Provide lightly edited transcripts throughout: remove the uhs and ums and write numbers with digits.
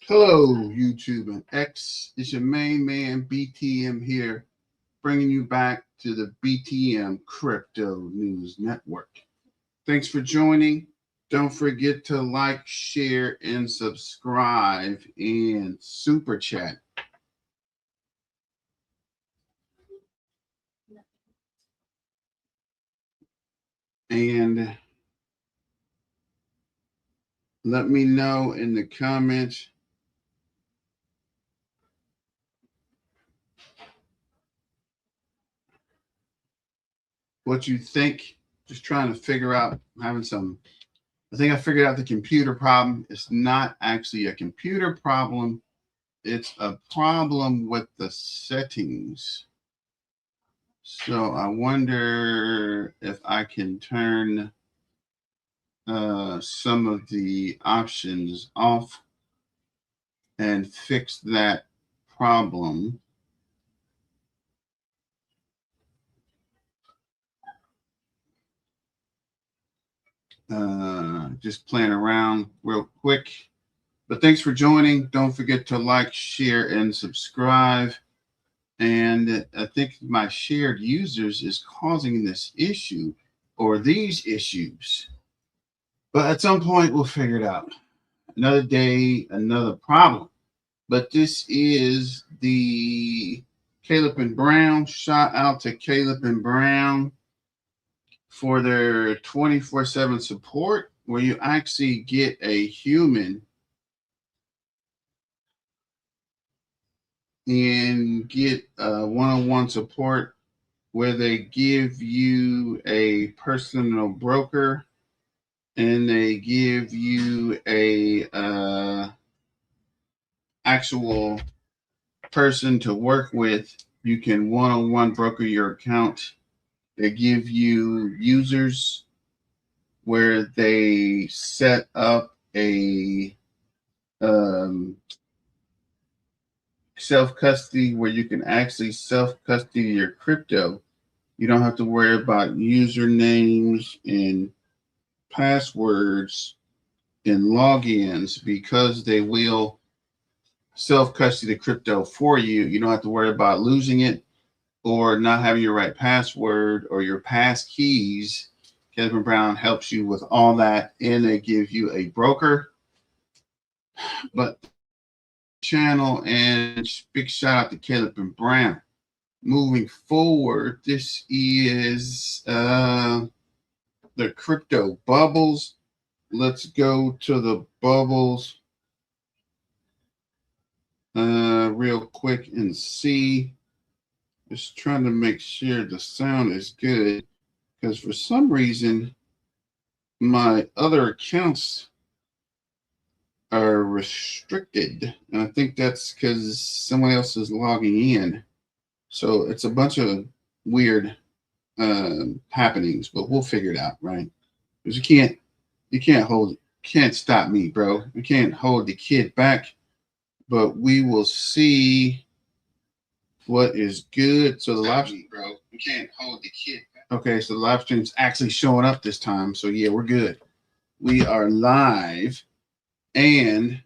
Hello, YouTube and X. It's your main man, BTM here, bringing you back to the BTM Crypto News Network. Thanks for joining. Don't forget to like, share, and subscribe and super chat. And let me know in the comments what you think. Just trying to figure out, I think I figured out the computer problem. It's not actually a computer problem. It's a problem with the settings. So I wonder if I can turn some of the options off and fix that problem. Just playing around real quick. But thanks for joining. Don't forget to like, share, and subscribe. And I think my shared users is causing this issue or these issues. But at some point, we'll figure it out. Another day, another problem. But this is the Caleb and Brown. Shout out to Caleb and Brown for their 24/7 support, where you actually get a human and get one-on-one support where they give you a personal broker and they give you a actual person to work with. You can one-on-one broker your account. They give you users where they set up a self-custody where you can actually self-custody your crypto. You don't have to worry about usernames and passwords and logins because they will self-custody the crypto for you. You don't have to worry about losing it or not having your right password or your pass keys. Caleb Brown helps you with all that, and they give you a broker. But channel, and big shout out to Caleb and Brown. Moving forward, this is the crypto bubbles. Let's go to the bubbles real quick and see. Just trying to make sure the sound is good, because for some reason my other accounts are restricted, and I think that's because someone else is logging in. So it's a bunch of weird happenings, but we'll figure it out, right? Because you can't stop me, bro. You can't hold the kid back, but we will see what is good. So the live stream, bro, you can't hold the kid back. Okay, so the live stream's actually showing up this time. So yeah, we're good. We are live. And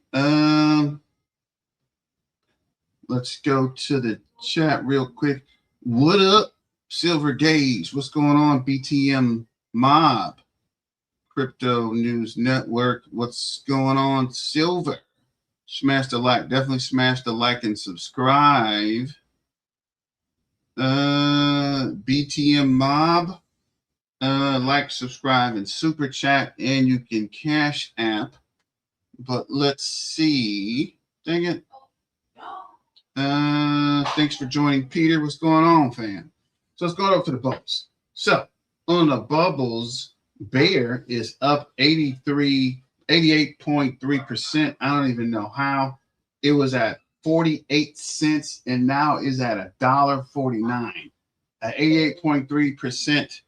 let's go to the chat real quick. What up, Silver Gauge? What's going on, BTM Mob? Crypto News Network. What's going on, Silver? Smash the like. Definitely smash the like and subscribe. BTM Mob. Like, subscribe, and super chat. And you can cash app. But let's see. Dang it. Thanks for joining, Peter. What's going on, fam? So let's go over to the bubbles. So on the bubbles, Bear is up 88.3%. I don't even know how. It was at 48 cents and now is at $1.49. At 88.3%.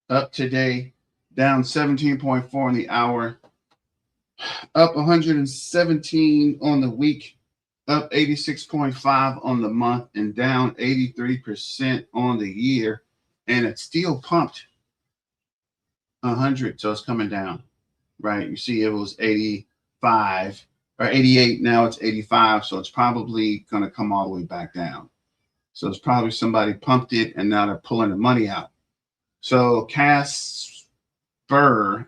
Up today, down 17.4 in the hour, up 117 on the week, up 86.5 on the month, and down 83% on the year. And it's still pumped 100, so it's coming down, right? You see, it was 85 or 88. Now it's 85, so it's probably going to come all the way back down. So it's probably somebody pumped it, and now they're pulling the money out. So Casper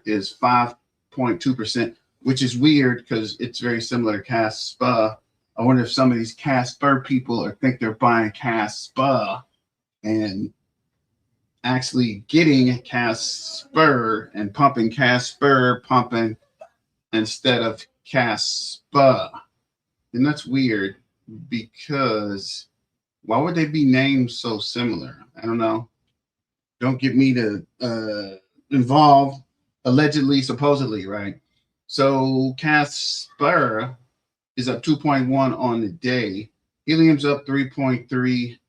is 5.2%, which is weird because it's very similar to Caspa. I wonder if some of these Casper people think they're buying Caspa and actually getting Casper and pumping Casper, pumping instead of Caspa. And that's weird because why would they be named so similar? I don't know. Don't get me to involve allegedly, supposedly, right? So Casper is up 2.1 on the day. Helium's up 3.3.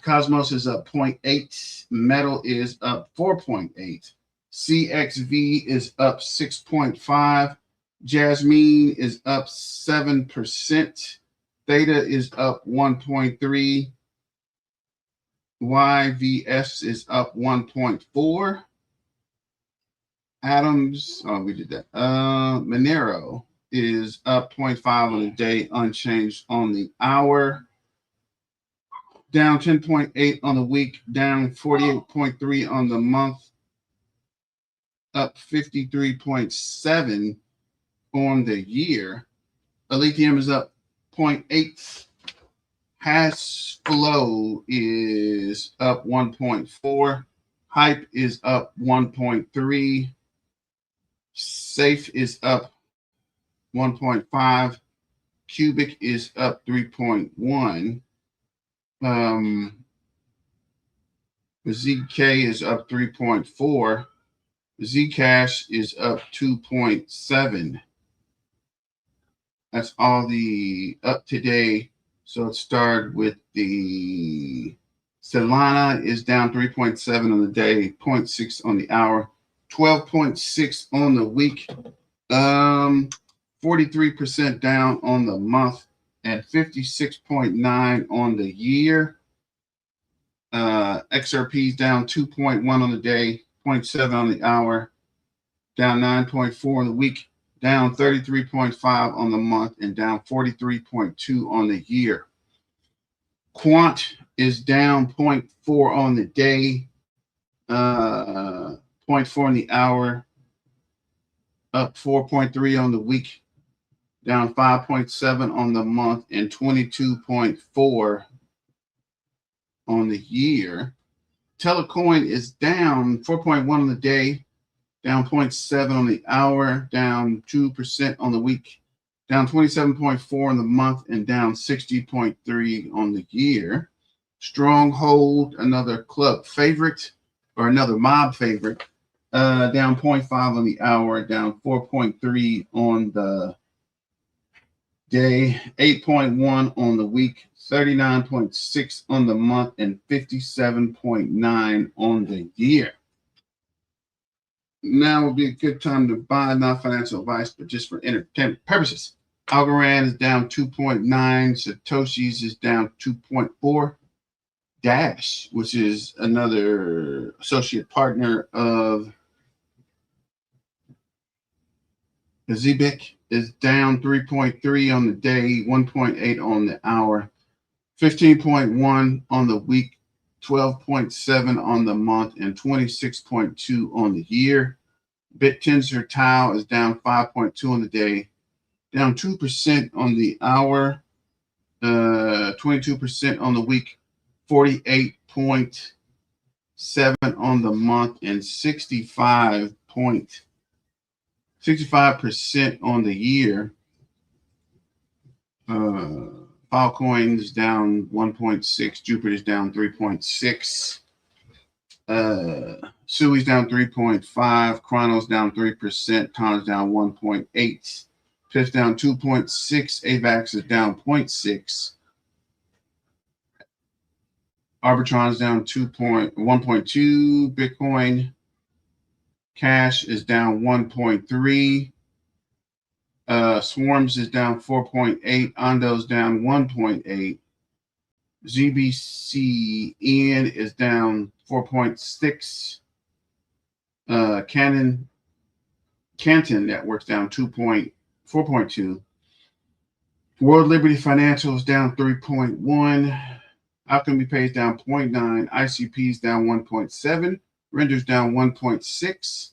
Cosmos is up 0.8. Metal is up 4.8. CXV is up 6.5. Jasmine is up 7%. Theta is up 1.3. YVS is up 1.4. Atoms, oh, we did that. Monero is up 0.5 on the day, unchanged on the hour. Down 10.8 on the week, down 48.3 on the month, up 53.7 on the year. Lithium is up 0.8. Hash flow is up 1.4. Hype is up 1.3. Safe is up 1.5. Cubic is up 3.1. ZK is up 3.4. Zcash is up 2.7. That's all the up today. So it started with the Solana is down 3.7 on the day, 0.6 on the hour, 12.6 on the week, 43% down on the month, and 56.9 on the year. XRP is down 2.1 on the day, 0.7 on the hour, down 9.4 on the week, down 33.5 on the month, and down 43.2 on the year. Quant is down 0.4 on the day, 0.4 on the hour, up 4.3 on the week, down 5.7 on the month, and 22.4 on the year. Telecoin is down 4.1 on the day, down 0.7 on the hour, down 2% on the week, down 27.4 on the month, and down 60.3 on the year. Stronghold, another club favorite, or another mob favorite, down 0.5 on the hour, down 4.3 on the day, 8.1 on the week, 39.6 on the month, and 57.9 on the year. Now would be a good time to buy, not financial advice, but just for entertainment purposes. Algorand is down 2.9. Satoshi's is down 2.4. Dash, which is another associate partner of the Zebec, is down 3.3 on the day, 1.8 on the hour, 15.1 on the week, 12.7 on the month, and 26.2 on the year. BitTensor Tau is down 5.2 on the day, down 2% on the hour, 22% on the week, 48.7 on the month, and 65% on the year. Filecoin is down 1.6. Jupiter's down 3.6. Sui's down 3.5. Chrono's down 3%. Tana's down 1.8. Piff's down 2.6. AVAX is down 0.6. Arbitron is down 1.2. Bitcoin Cash is down 1.3. Swarms is down 4.8. Ondo's down 1.8. ZBCN is down 4.6. Canton Network's down 4.2. World Liberty Financial is down 3.1. Alchemy Pay is down 0.9. ICP is down 1.7. Render's down 1.6.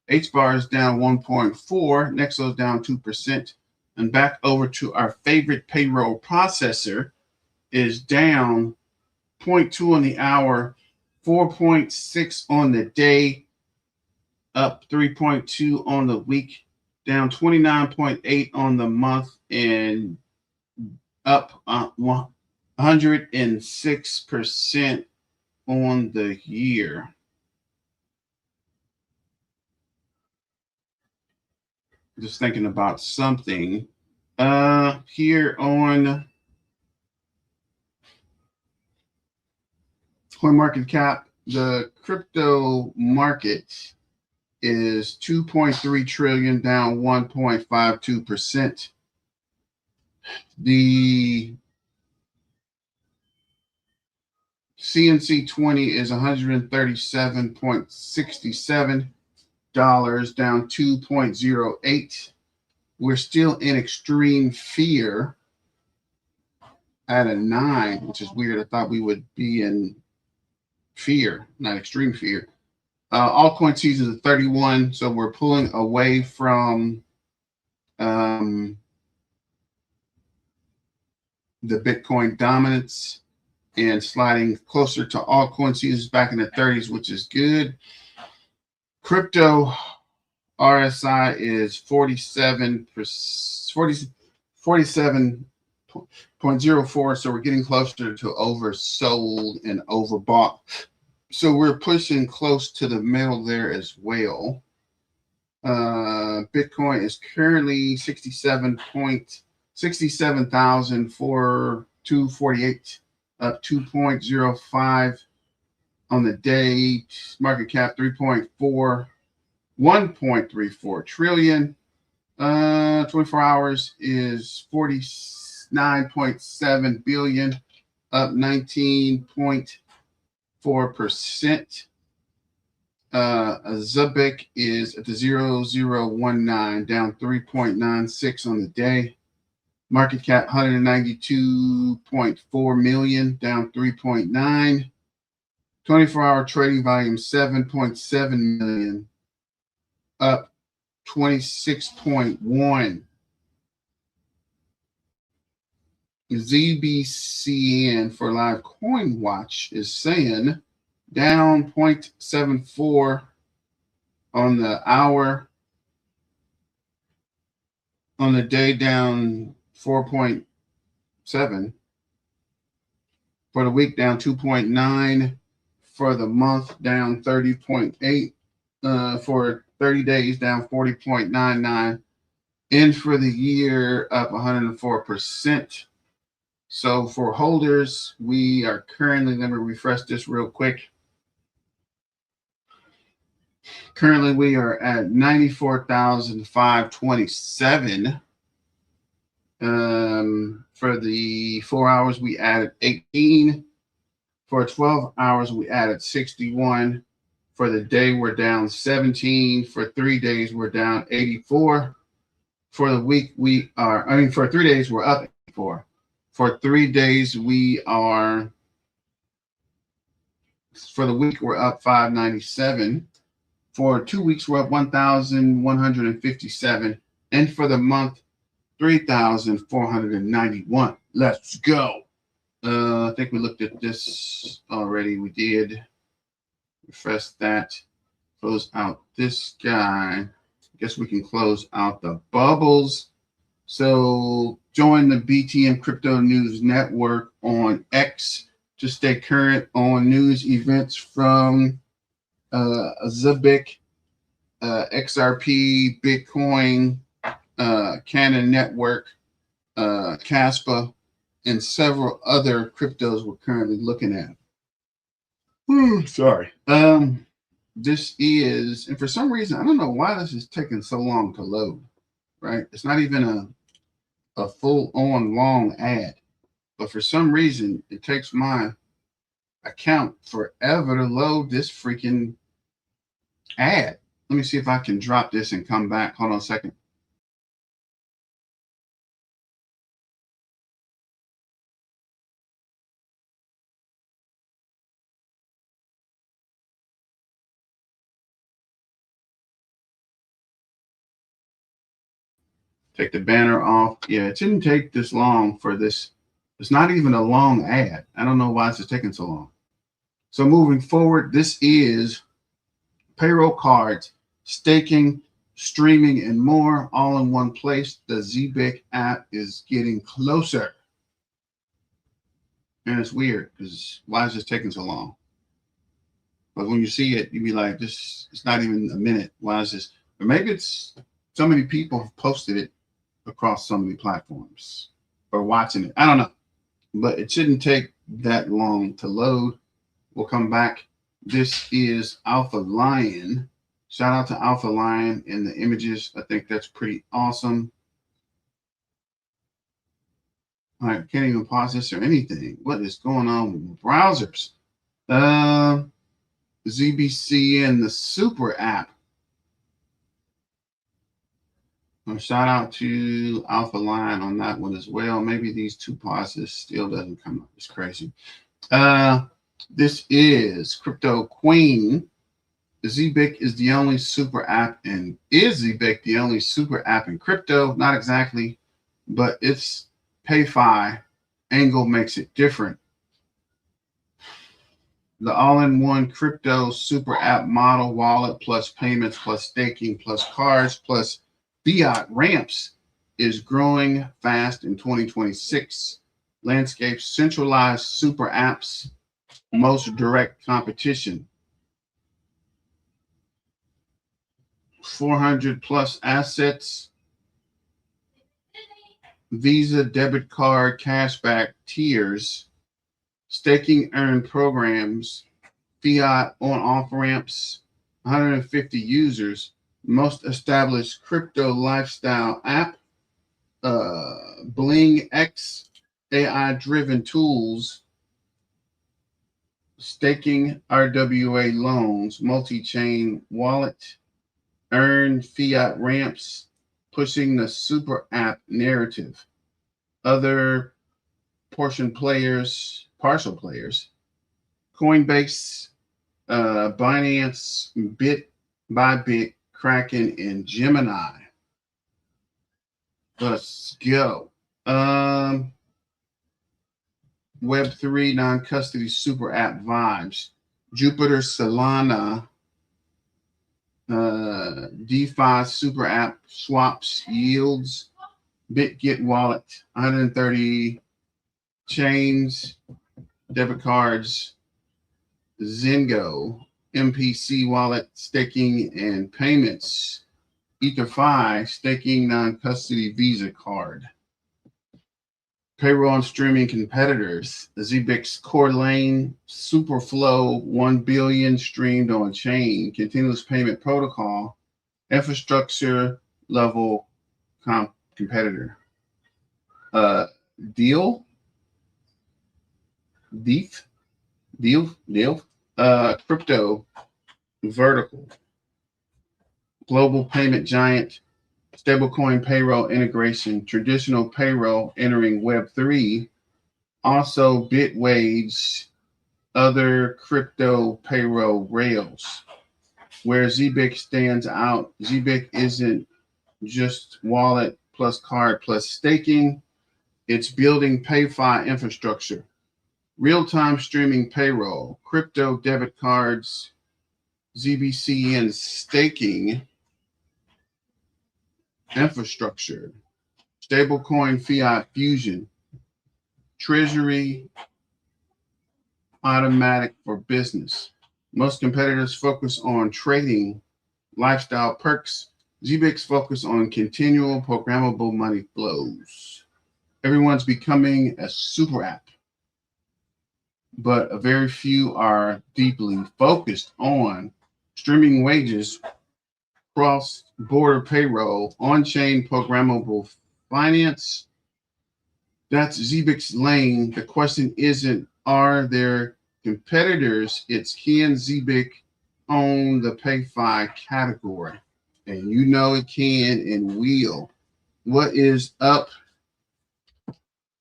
HBAR is down 1.4. Nexo is down 2%. And back over to our favorite payroll processor is down 0.2 on the hour, 4.6 on the day, up 3.2 on the week, down 29.8 on the month, and up 106% on the year. Just thinking about something here on CoinMarketCap, the crypto market is 2.3 trillion, down 1.52%. The CNC 20 is $137.67, down 2.08. We're still in extreme fear at a 9, which is weird. I thought we would be in fear, not extreme fear. Altcoin season is 31, so we're pulling away from the Bitcoin dominance and sliding closer to altcoin seasons back in the 30s, which is good. Crypto RSI is 47.04, so we're getting closer to oversold and overbought. So we're pushing close to the middle there as well. Bitcoin is currently 67,248, up 2.05 on the day. Market cap 1.34 trillion. 24 hours is 49.7 billion, up 19.4%. Zebec is at the 0019, down 3.96 on the day. Market cap 192.4 million, down 3.9. 24-hour trading volume 7.7 million, up 26.1. ZBCN for Live Coin Watch is saying down 0.74 on the hour. On the day, down 4.7. For the week, down 2.9. For the month, down 30.8. For 30 days, down 40.99. And for the year, up 104%. So for holders, we are currently, let me refresh this real quick. Currently, we are at 94,527. For the 4 hours, we added 18. For 12 hours, we added 61. For the day, we're down 17. For 3 days, we're down 84. For the week, for 3 days, we're up 84. For 3 days, for the week, we're up 597. For 2 weeks, we're up 1,157. And for the month, 3,491. Let's go. I think we looked at this already. We did. Refresh that. Close out this guy. I guess we can close out the bubbles. So join the BTM Crypto News Network on X to stay current on news events from Zebec, XRP, Bitcoin, Canton Network, Caspa, and several other cryptos we're currently looking at. Sorry. This is, and for some reason, I don't know why this is taking so long to load, right? It's not even a full-on long ad, but for some reason, it takes my account forever to load this freaking ad. Let me see if I can drop this and come back. Hold on a second. Take the banner off. Yeah, it shouldn't take this long for this. It's not even a long ad. I don't know why it's taking so long. So moving forward, this is payroll cards, staking, streaming, and more all in one place. The Zebec app is getting closer. And it's weird because why is this taking so long? But when you see it, you be like, this it's not even a minute. Why is this? Or maybe it's so many people have posted it across so many platforms or watching it. I don't know. But it shouldn't take that long to load. We'll come back. This is Alpha Lion. Shout out to Alpha Lion and the images. I think that's pretty awesome. All right, can't even pause this or anything. What is going on with browsers? ZBCN, the super app. Shout out to Alpha Lion on that one as well. Maybe these two pauses still doesn't come up. It's crazy. This is Crypto Queen. Zebec is the only super app, and is Zebec the only super app in crypto? Not exactly, but its PayFi angle makes it different. The all-in-one crypto super app model, wallet plus payments plus staking plus cards plus fiat ramps is growing fast in 2026. Landscape centralized super apps, most direct competition. 400 plus assets, Visa debit card cashback tiers, staking earned programs, fiat on off ramps, 150 users, most established crypto lifestyle app, Bling X, AI driven tools, staking RWA loans, multi chain wallet, earned fiat ramps, pushing the super app narrative. Other partial players, Coinbase, Binance, Bitget, Kraken, and Gemini. Let's go. Web3 non-custody super app vibes. Jupiter, Solana, DeFi super app swaps yields. Bitget wallet, 130 chains, debit cards, Zengo, MPC wallet, staking and payments, EtherFi, staking non-custody Visa card. Payroll and streaming competitors, Zebec's Core Lane, Superflow, 1 billion streamed on chain, continuous payment protocol, infrastructure level competitor. Deal, crypto vertical, global payment giant, stablecoin payroll integration, traditional payroll entering Web3, also Bitwage, other crypto payroll rails. Where Zebec stands out, Zebec isn't just wallet plus card plus staking, it's building PayFi infrastructure, real-time streaming payroll, crypto debit cards, ZBCN staking infrastructure, stablecoin fiat fusion, treasury automatic for business. Most competitors focus on trading lifestyle perks. Zebec's focus on continual programmable money flows. Everyone's becoming a super app, but a very few are deeply focused on streaming wages, cross-border payroll, on-chain programmable finance. That's Zebec's lane. The question isn't, are there competitors? It's, can Zebec on the PayFi category, and you know it can and will. What is up,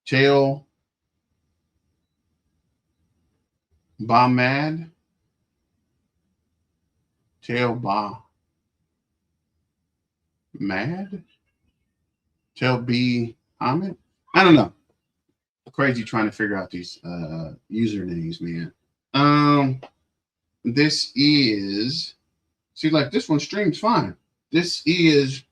Tail Mad? Tail Mad? Tail B Ahmed? I don't know. Crazy trying to figure out these usernames, man. This is, see, like this one streams fine. This is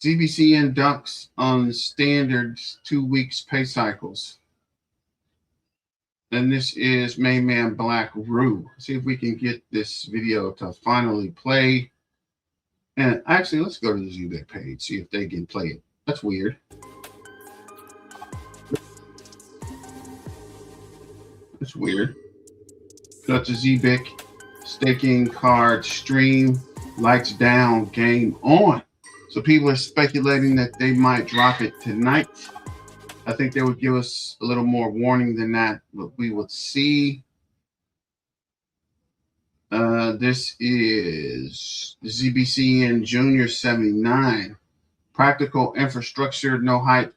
ZBCN ducks on standard 2 weeks pay cycles. And this is Main Man Black Roo. See if we can get this video to finally play. And actually, let's go to the Zebec page, see if they can play it. That's weird. That's weird. Go to Zebec, staking card stream, lights down, game on. So people are speculating that they might drop it tonight. I think they would give us a little more warning than that, but we would see. This is ZBCN Junior 79. Practical infrastructure, no hype.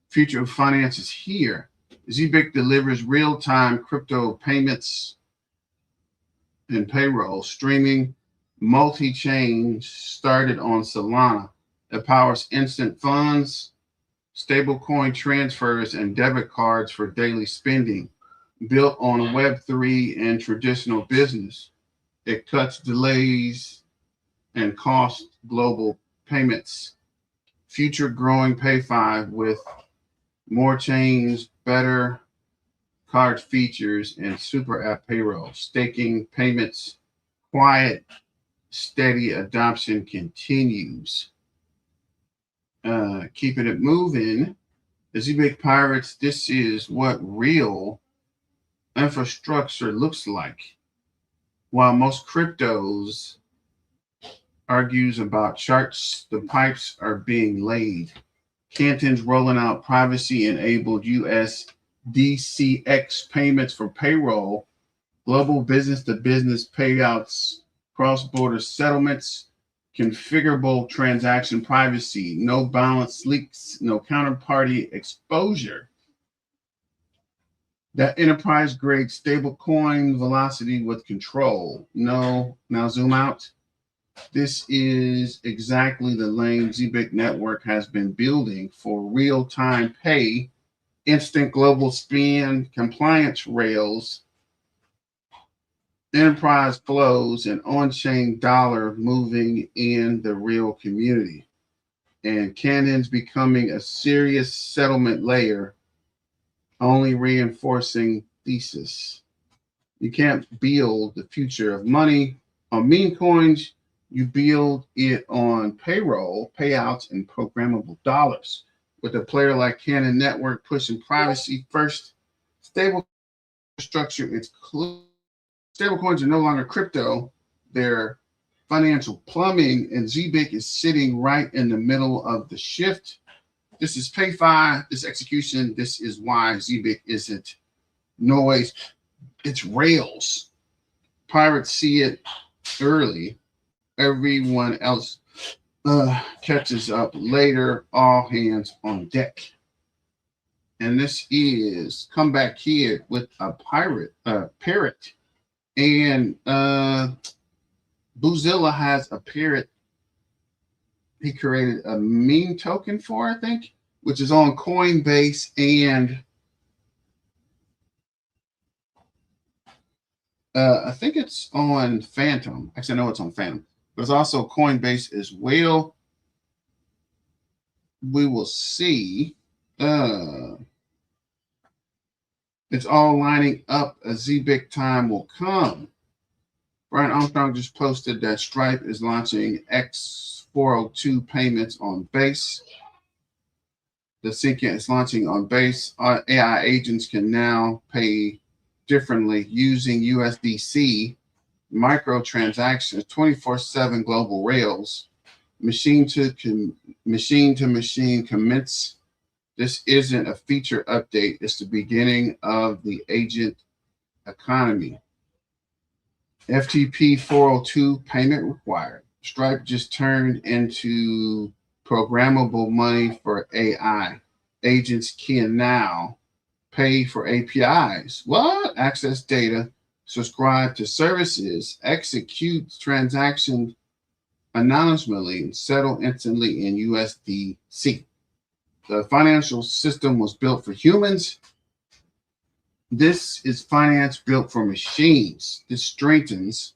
Future of finance is here. Zebec delivers real-time crypto payments and payroll streaming. Multi-chain started on Solana. It powers instant funds, stablecoin transfers, and debit cards for daily spending. Built on Web3 and traditional business, it cuts delays and cost global payments. Future growing PayFi with more chains, better card features, and super app payroll. Staking payments, quiet, steady adoption continues. Keeping it moving. The Zebec Pirates, this is what real infrastructure looks like. While most cryptos argues about charts, the pipes are being laid. Canton's rolling out privacy-enabled USDCX payments for payroll, global business-to-business payouts, cross-border settlements, configurable transaction privacy, no balance leaks, no counterparty exposure. That enterprise-grade stablecoin velocity with control. No, now zoom out. This is exactly the lane Zebec Network has been building for real-time pay, instant global spend, compliance rails, enterprise flows, and on-chain dollar moving in the real community. And Cannon's becoming a serious settlement layer, only reinforcing thesis. You can't build the future of money on meme coins. You build it on payroll, payouts, and programmable dollars. With a player like Cannon Network pushing privacy first, stable structure, it's clear. Stablecoins are no longer crypto. They're financial plumbing, and Zebec is sitting right in the middle of the shift. This is PayFi, this execution. This is why Zebec isn't noise. It's rails. Pirates see it early. Everyone else catches up later. All hands on deck. And this is Come Back Here with a parrot. And Boozilla has a parrot he created a meme token for, I think, which is on Coinbase and I think it's on Phantom. Actually, I know it's on Phantom. But it's also Coinbase as well. We will see. It's all lining up. A Zebec time will come. Brian Armstrong just posted that Stripe is launching X402 payments on Base. The Syncant is launching on Base. AI agents can now pay differently using USDC, microtransactions, 24/7 global rails, machine to machine commits. This isn't a feature update. It's the beginning of the agent economy. FTP 402 payment required. Stripe just turned into programmable money for AI. Agents can now pay for APIs. What? Access data, subscribe to services, execute transactions anonymously, and settle instantly in USDC. The financial system was built for humans. This is finance built for machines. This strengthens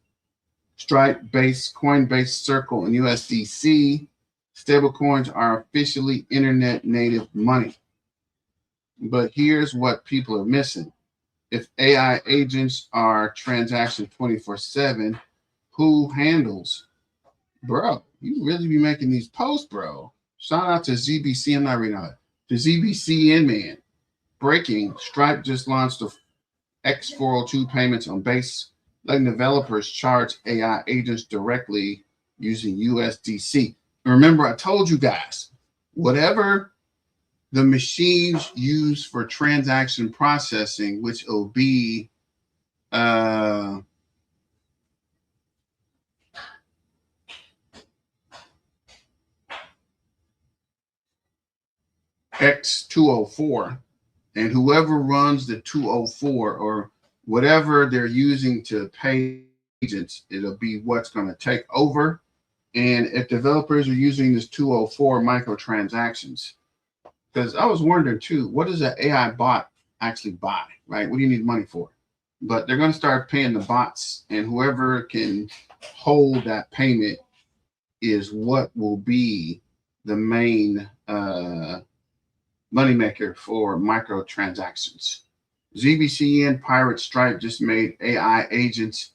Stripe-based Coinbase, Circle, and USDC. Stablecoins are officially internet native money. But here's what people are missing. If AI agents are transaction 24/7, who handles? Bro, you really be making these posts, bro. Shout out to ZBCN. I'm not reading out. The ZBCN man. Breaking. Stripe just launched the X402 payments on Base, letting developers charge AI agents directly using USDC. Remember, I told you guys, whatever the machines use for transaction processing, which will be X204, and whoever runs the 204 or whatever they're using to pay agents, it'll be what's going to take over. And if developers are using this 204 microtransactions, because I was wondering too, what does an AI bot actually buy, right? What do you need money for? But they're going to start paying the bots, and whoever can hold that payment is what will be the main moneymaker for microtransactions. ZBCN Pirate Stripe just made AI agents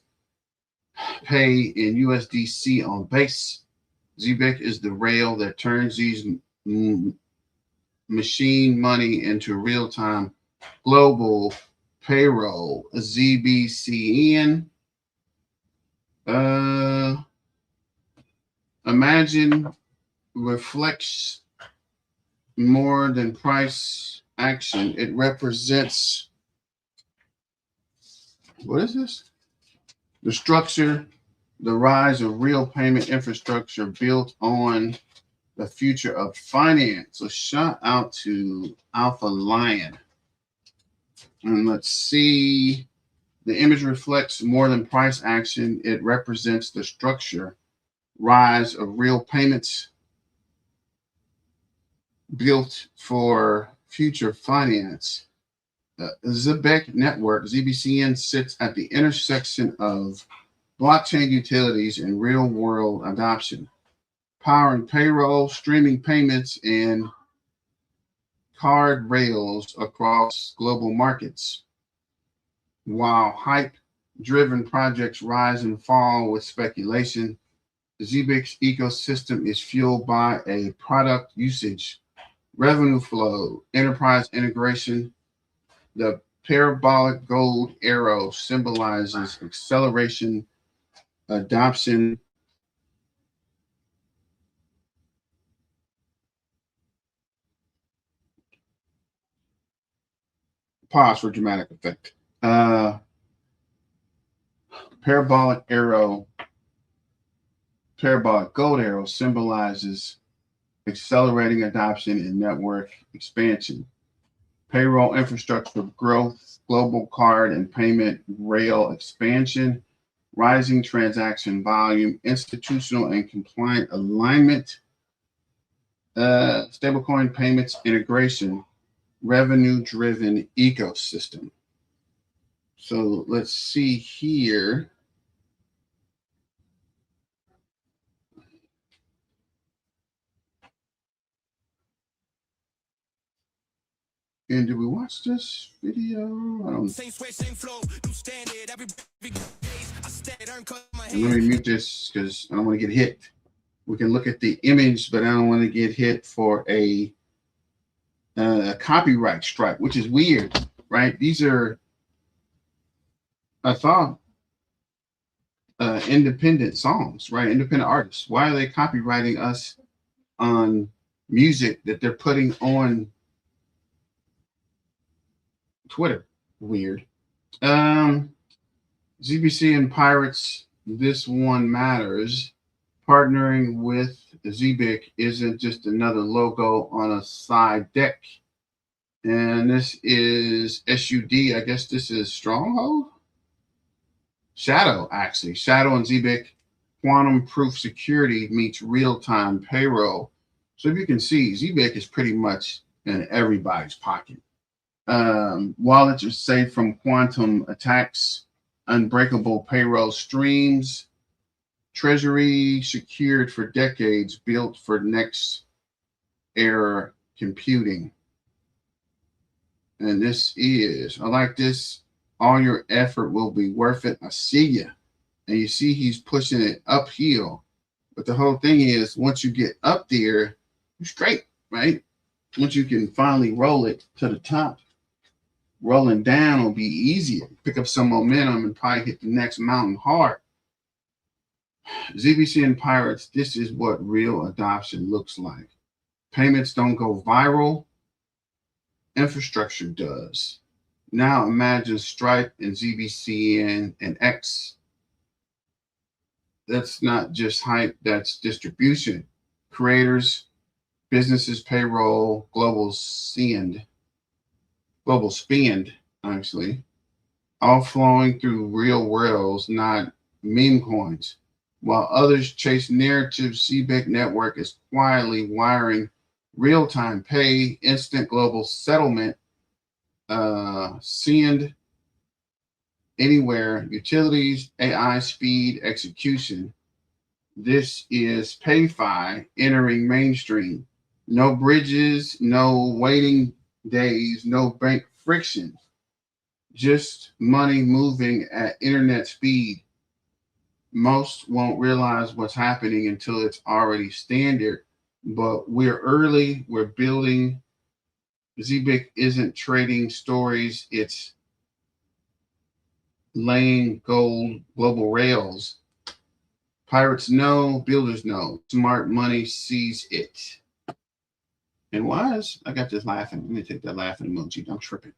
pay in USDC on Base. Zebec is the rail that turns these machine money into real-time global payroll. ZBCN. Imagine reflects more than price action. It represents, what is this? The structure, the rise of real payment infrastructure built on the future of finance. So shout out to Alpha Lion. And let's see. The image reflects more than price action. It represents the structure, rise of real payments built for future finance. Zebec Network, ZBCN, sits at the intersection of blockchain utilities and real-world adoption, powering payroll, streaming payments, and card rails across global markets. While hype-driven projects rise and fall with speculation, the Zebec's ecosystem is fueled by a product usage, revenue flow, enterprise integration. The parabolic gold arrow symbolizes acceleration, adoption, pause for dramatic effect. Parabolic gold arrow symbolizes accelerating adoption and network expansion. Payroll infrastructure growth, global card and payment rail expansion, rising transaction volume, institutional and compliant alignment, stablecoin payments integration, revenue-driven ecosystem. So let's see here. And did we watch this video? I don't. Let me mute this because I don't want to get hit. We can look at the image, but I don't want to get hit for a copyright strike, which is weird, right? These are, I thought, independent songs, right? Independent artists. Why are they copywriting us on music that they're putting on Twitter? Weird. ZBCN Pirates, this one matters. Partnering with Zebec isn't just another logo on a side deck. And this is SUD. I guess this is Stronghold? Shadow, actually. Shadow and Zebec quantum proof security meets real-time payroll. So if you can see, Zebec is pretty much in everybody's pocket. Wallets are safe from quantum attacks, unbreakable payroll streams, treasury secured for decades, built for next era computing. And this is, I like this. All your effort will be worth it. I see you. And you see he's pushing it uphill. But the whole thing is, once you get up there, you're straight, right? Once you can finally roll it to the top, rolling down will be easier. Pick up some momentum and probably hit the next mountain hard. ZBCN Pirates, this is what real adoption looks like. Payments don't go viral. Infrastructure does. Now imagine Stripe and ZBCN and X. That's not just hype, that's distribution. Creators, businesses, payroll, global spend, actually, all flowing through real rails, not meme coins. While others chase narratives, Zebec Network is quietly wiring real-time pay, instant global settlement, send anywhere, utilities, AI speed, execution. This is PayFi entering mainstream. No bridges, no waiting days, no bank friction. Just money moving at internet speed. Most won't realize what's happening until it's already standard, but we're early, we're building. Zebec isn't trading stories, it's laying global rails. Pirates know, builders know. Smart money sees it. And wise, I got this laughing. Let me take that laughing emoji. I'm tripping.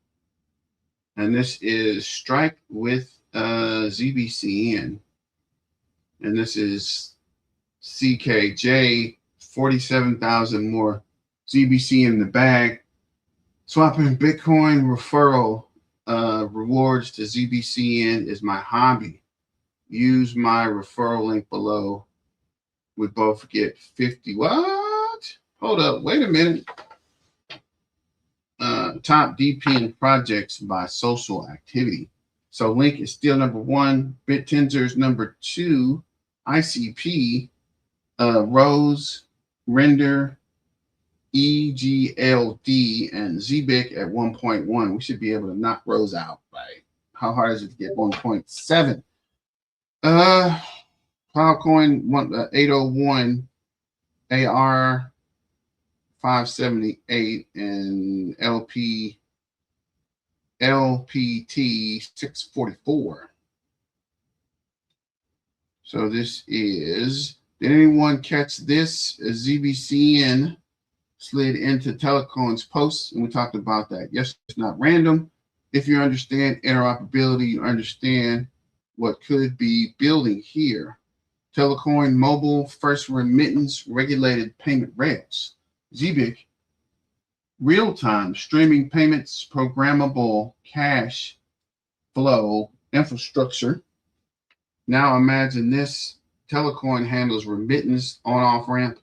And this is Strike with ZBCN. And this is CKJ, 47,000 more ZBC in the bag. Swapping Bitcoin referral rewards to ZBCN is my hobby. Use my referral link below. We both get 50. What? Hold up. Wait a minute. Top DPN projects by social activity. So Link is still number 1. BitTensor's number 2. ICP, Rose, Render, EGLD, and Zebec at 1.1. We should be able to knock Rose out, right? How hard is it to get 1.7? Filecoin 801, AR 578, and LPT 644. So this is, did anyone catch this? ZBCN slid into Telecoin's posts, and we talked about that. Yes, it's not random. If you understand interoperability, you understand what could be building here. Telecoin mobile first remittance regulated payment rails. Zebec, real-time streaming payments, programmable cash flow infrastructure. Now imagine this. Telecoin handles remittance on-off ramp.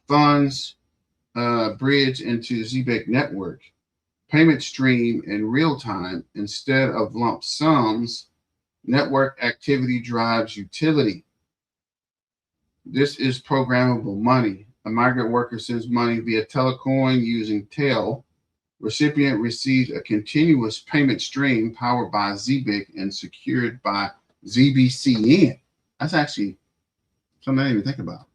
Funds bridge into Zebec Network. Payment stream in real time instead of lump sums. Network activity drives utility. This is programmable money. A migrant worker sends money via Telecoin using Tail. Recipient receives a continuous payment stream powered by Zebec and secured by ZBCN. That's actually something I didn't even think about.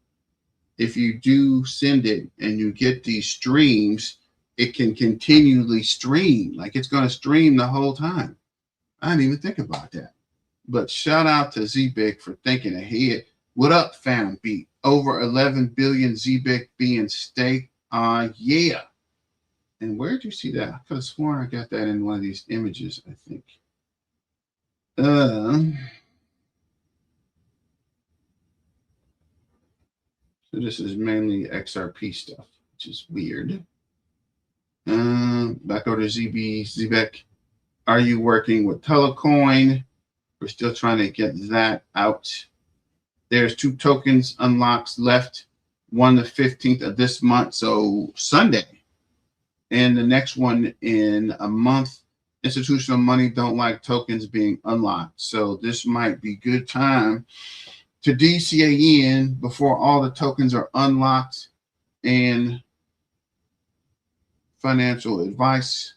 If you do send it and you get these streams, it can continually stream. Like it's going to stream the whole time. I didn't even think about that. But shout out to Zebec for thinking ahead. What up, Phantom Beat? Over 11 billion Zebec being staked. Yeah. And where did you see that? I could have sworn I got that in one of these images, I think. So this is mainly XRP stuff, which is weird. Back over to Zebec. Are you working with Telecoin? We're still trying to get that out. There's 2 tokens unlocks left. One the 15th of this month, so Sunday, and the next one in a month. Institutional money don't like tokens being unlocked, so this might be good time to DCA in before all the tokens are unlocked. And financial advice: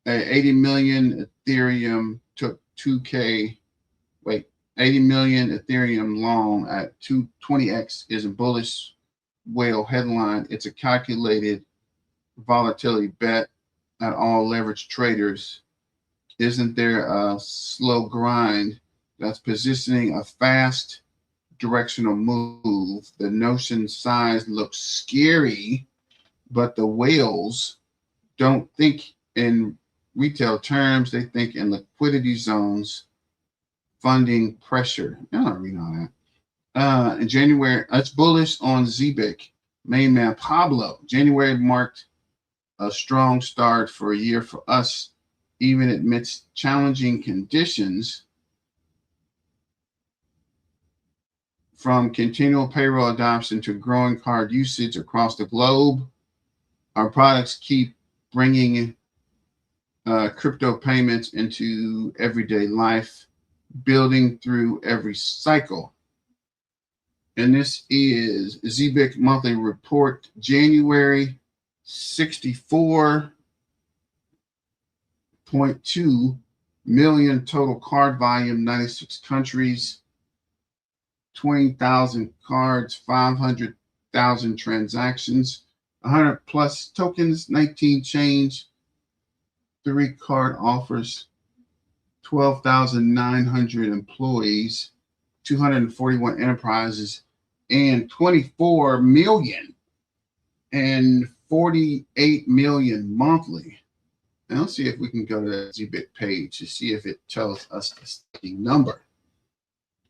80 million Ethereum took 2K. Wait, 80 million Ethereum long at 220x is a bullish whale headline. It's a calculated volatility bet at all leverage traders. Isn't there a slow grind that's positioning a fast directional move? The notion size looks scary, but the whales don't think in retail terms. They think in liquidity zones, funding pressure. I don't read all that. In January, it's bullish on Zebec. Main man Pablo. January marked a strong start for a year for us, even amidst challenging conditions. From continual payroll adoption to growing card usage across the globe, our products keep bringing crypto payments into everyday life, building through every cycle. And this is Zebec monthly report, January. 64.2 million total card volume, 96 countries, 20,000 cards, 500,000 transactions, 100 plus tokens, 19 change, 3 card offers, 12,900 employees, 241 enterprises, and 24 million and 48 million monthly. Now let's see if we can go to that Zebec page to see if it tells us the number.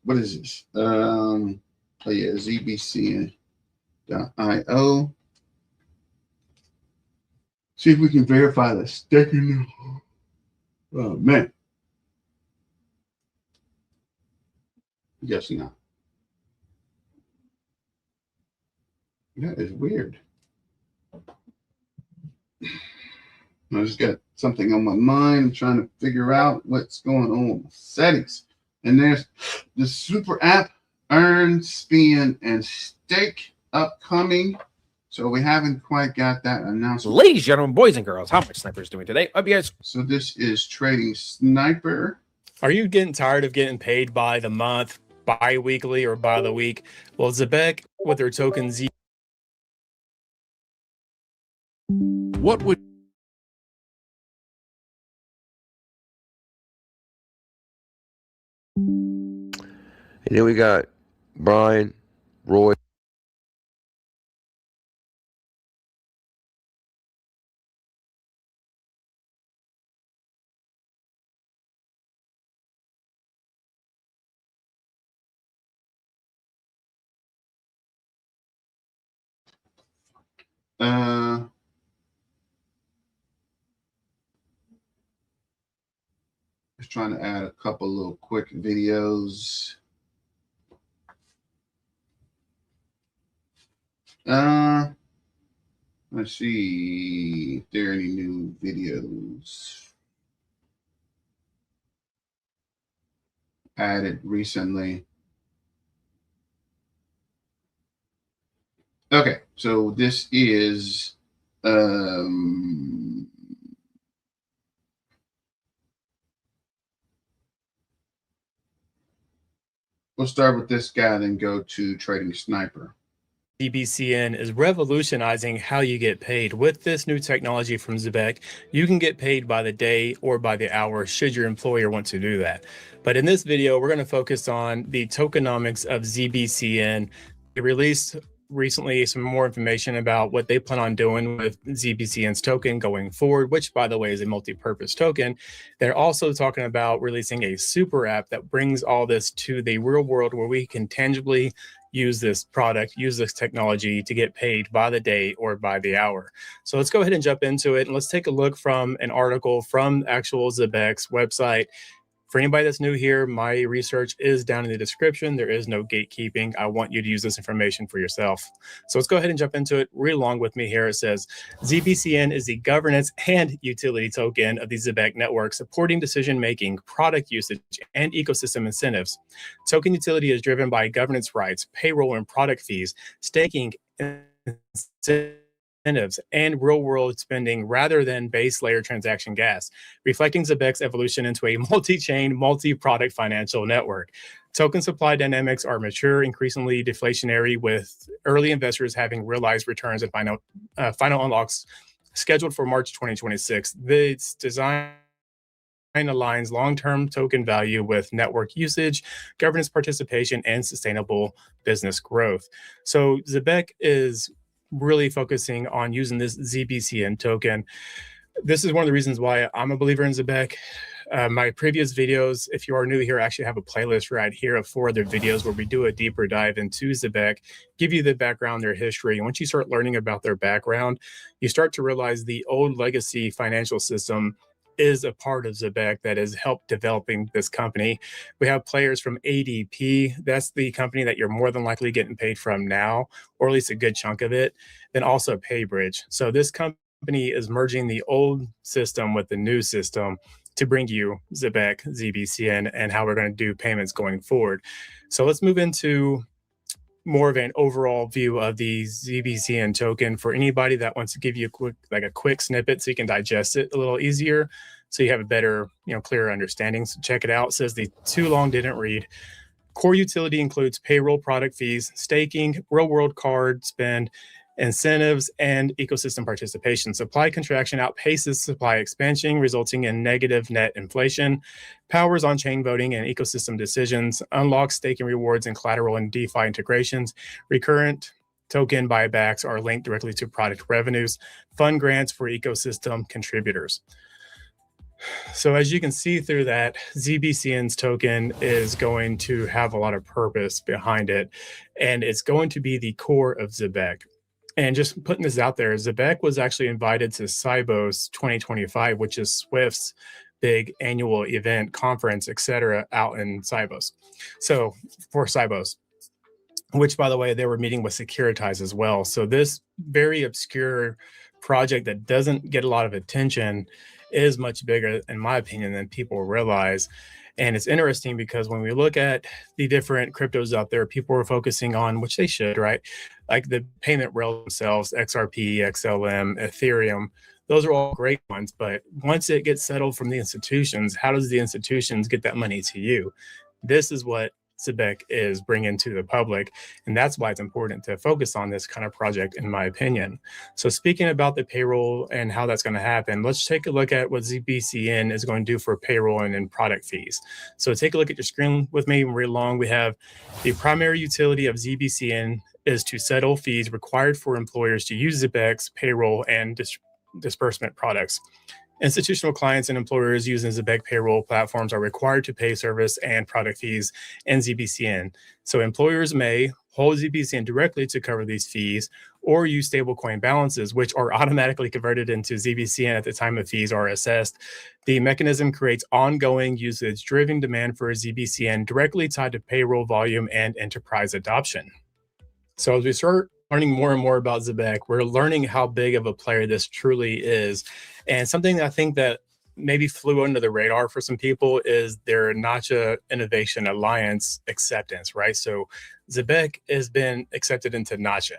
What is this? Oh yeah, ZBCN.io. See if we can verify the staking. Oh man. Guessing not. That is weird. I just got something on my mind. I'm trying to figure out what's going on with my settings. And there's the super app, earn, spin, and stake upcoming. So we haven't quite got that announcement. Ladies and gentlemen, boys and girls, how much Sniper is doing today? Hope you guys. So this is Trading Sniper. Are you getting tired of getting paid by the month, bi-weekly, or by the week? Well, Zebec, with their token Z. What would And then we got Brian, Roy. Just trying to add a couple little quick videos. Let's see if there are any new videos added recently. Okay, so this is we'll start with this guy, then go to Trading Sniper. ZBCN is revolutionizing how you get paid. With this new technology from Zebec, you can get paid by the day or by the hour should your employer want to do that. But in this video, we're going to focus on the tokenomics of ZBCN. They released recently some more information about what they plan on doing with ZBCN's token going forward, which, by the way, is a multi-purpose token. They're also talking about releasing a super app that brings all this to the real world where we can tangibly use this product, use this technology to get paid by the day or by the hour. So let's go ahead and jump into it. And let's take a look from an article from actual Zebec's website. For anybody that's new here, my research is down in the description. There is no gatekeeping. I want you to use this information for yourself. So let's go ahead and jump into it. Read along with me here. It says, ZBCN is the governance and utility token of the Zebec Network, supporting decision-making, product usage, and ecosystem incentives. Token utility is driven by governance rights, payroll and product fees, staking, incentives, and real-world spending rather than base layer transaction gas, reflecting Zebec's evolution into a multi-chain, multi-product financial network. Token supply dynamics are mature, increasingly deflationary, with early investors having realized returns and final unlocks scheduled for March 2026. This design aligns long-term token value with network usage, governance participation, and sustainable business growth. So Zebec is really focusing on using this ZBCN token. This is one of the reasons why I'm a believer in Zebec. My previous videos, if you are new here, I actually have a playlist right here of 4 other videos where we do a deeper dive into Zebec, give you the background, their history. And once you start learning about their background, you start to realize the old legacy financial system is a part of Zebec that has helped developing this company. We have players from ADP. That's the company that you're more than likely getting paid from now, or at least a good chunk of it. Then also PayBridge. So this company is merging the old system with the new system to bring you Zebec, ZBCN, and how we're going to do payments going forward. So let's move into more of an overall view of the ZBCN token for anybody that wants to give you a quick snippet so you can digest it a little easier, so you have a better, clearer understanding. So check it out. It says the too long didn't read. Core utility includes payroll, product fees, staking, real-world card spend, incentives, and ecosystem participation. Supply contraction outpaces supply expansion, resulting in negative net inflation. Powers on-chain voting and ecosystem decisions. Unlocks staking rewards and collateral and DeFi integrations. Recurrent token buybacks are linked directly to product revenues. Fund grants for ecosystem contributors. So as you can see through that, ZBCN's token is going to have a lot of purpose behind it, and it's going to be the core of Zebec. And just putting this out there, Zebec was actually invited to Sibos 2025, which is Swift's big annual event, conference, etc., out in Sibos. So for Sibos, which, by the way, they were meeting with Securitize as well. So this very obscure project that doesn't get a lot of attention is much bigger, in my opinion, than people realize. And it's interesting because when we look at the different cryptos out there, people are focusing on, which they should, right? Like the payment rails themselves, XRP, XLM, Ethereum. Those are all great ones. But once it gets settled from the institutions, how does the institutions get that money to you? This is what Zebec is bringing to the public. And that's why it's important to focus on this kind of project, in my opinion. So speaking about the payroll and how that's going to happen, let's take a look at what ZBCN is going to do for payroll and product fees. So take a look at your screen with me and read along. We have the primary utility of ZBCN is to settle fees required for employers to use Zebec's payroll and disbursement products. Institutional clients and employers using Zebec payroll platforms are required to pay service and product fees in ZBCN. So employers may hold ZBCN directly to cover these fees or use stablecoin balances, which are automatically converted into ZBCN at the time of fees are assessed. The mechanism creates ongoing usage-driven demand for ZBCN directly tied to payroll volume and enterprise adoption. So as we start learning more and more about Zebec, we're learning how big of a player this truly is. And something that I think that maybe flew under the radar for some people is their Nacha Innovation Alliance acceptance, right? So Zebec has been accepted into Nacha.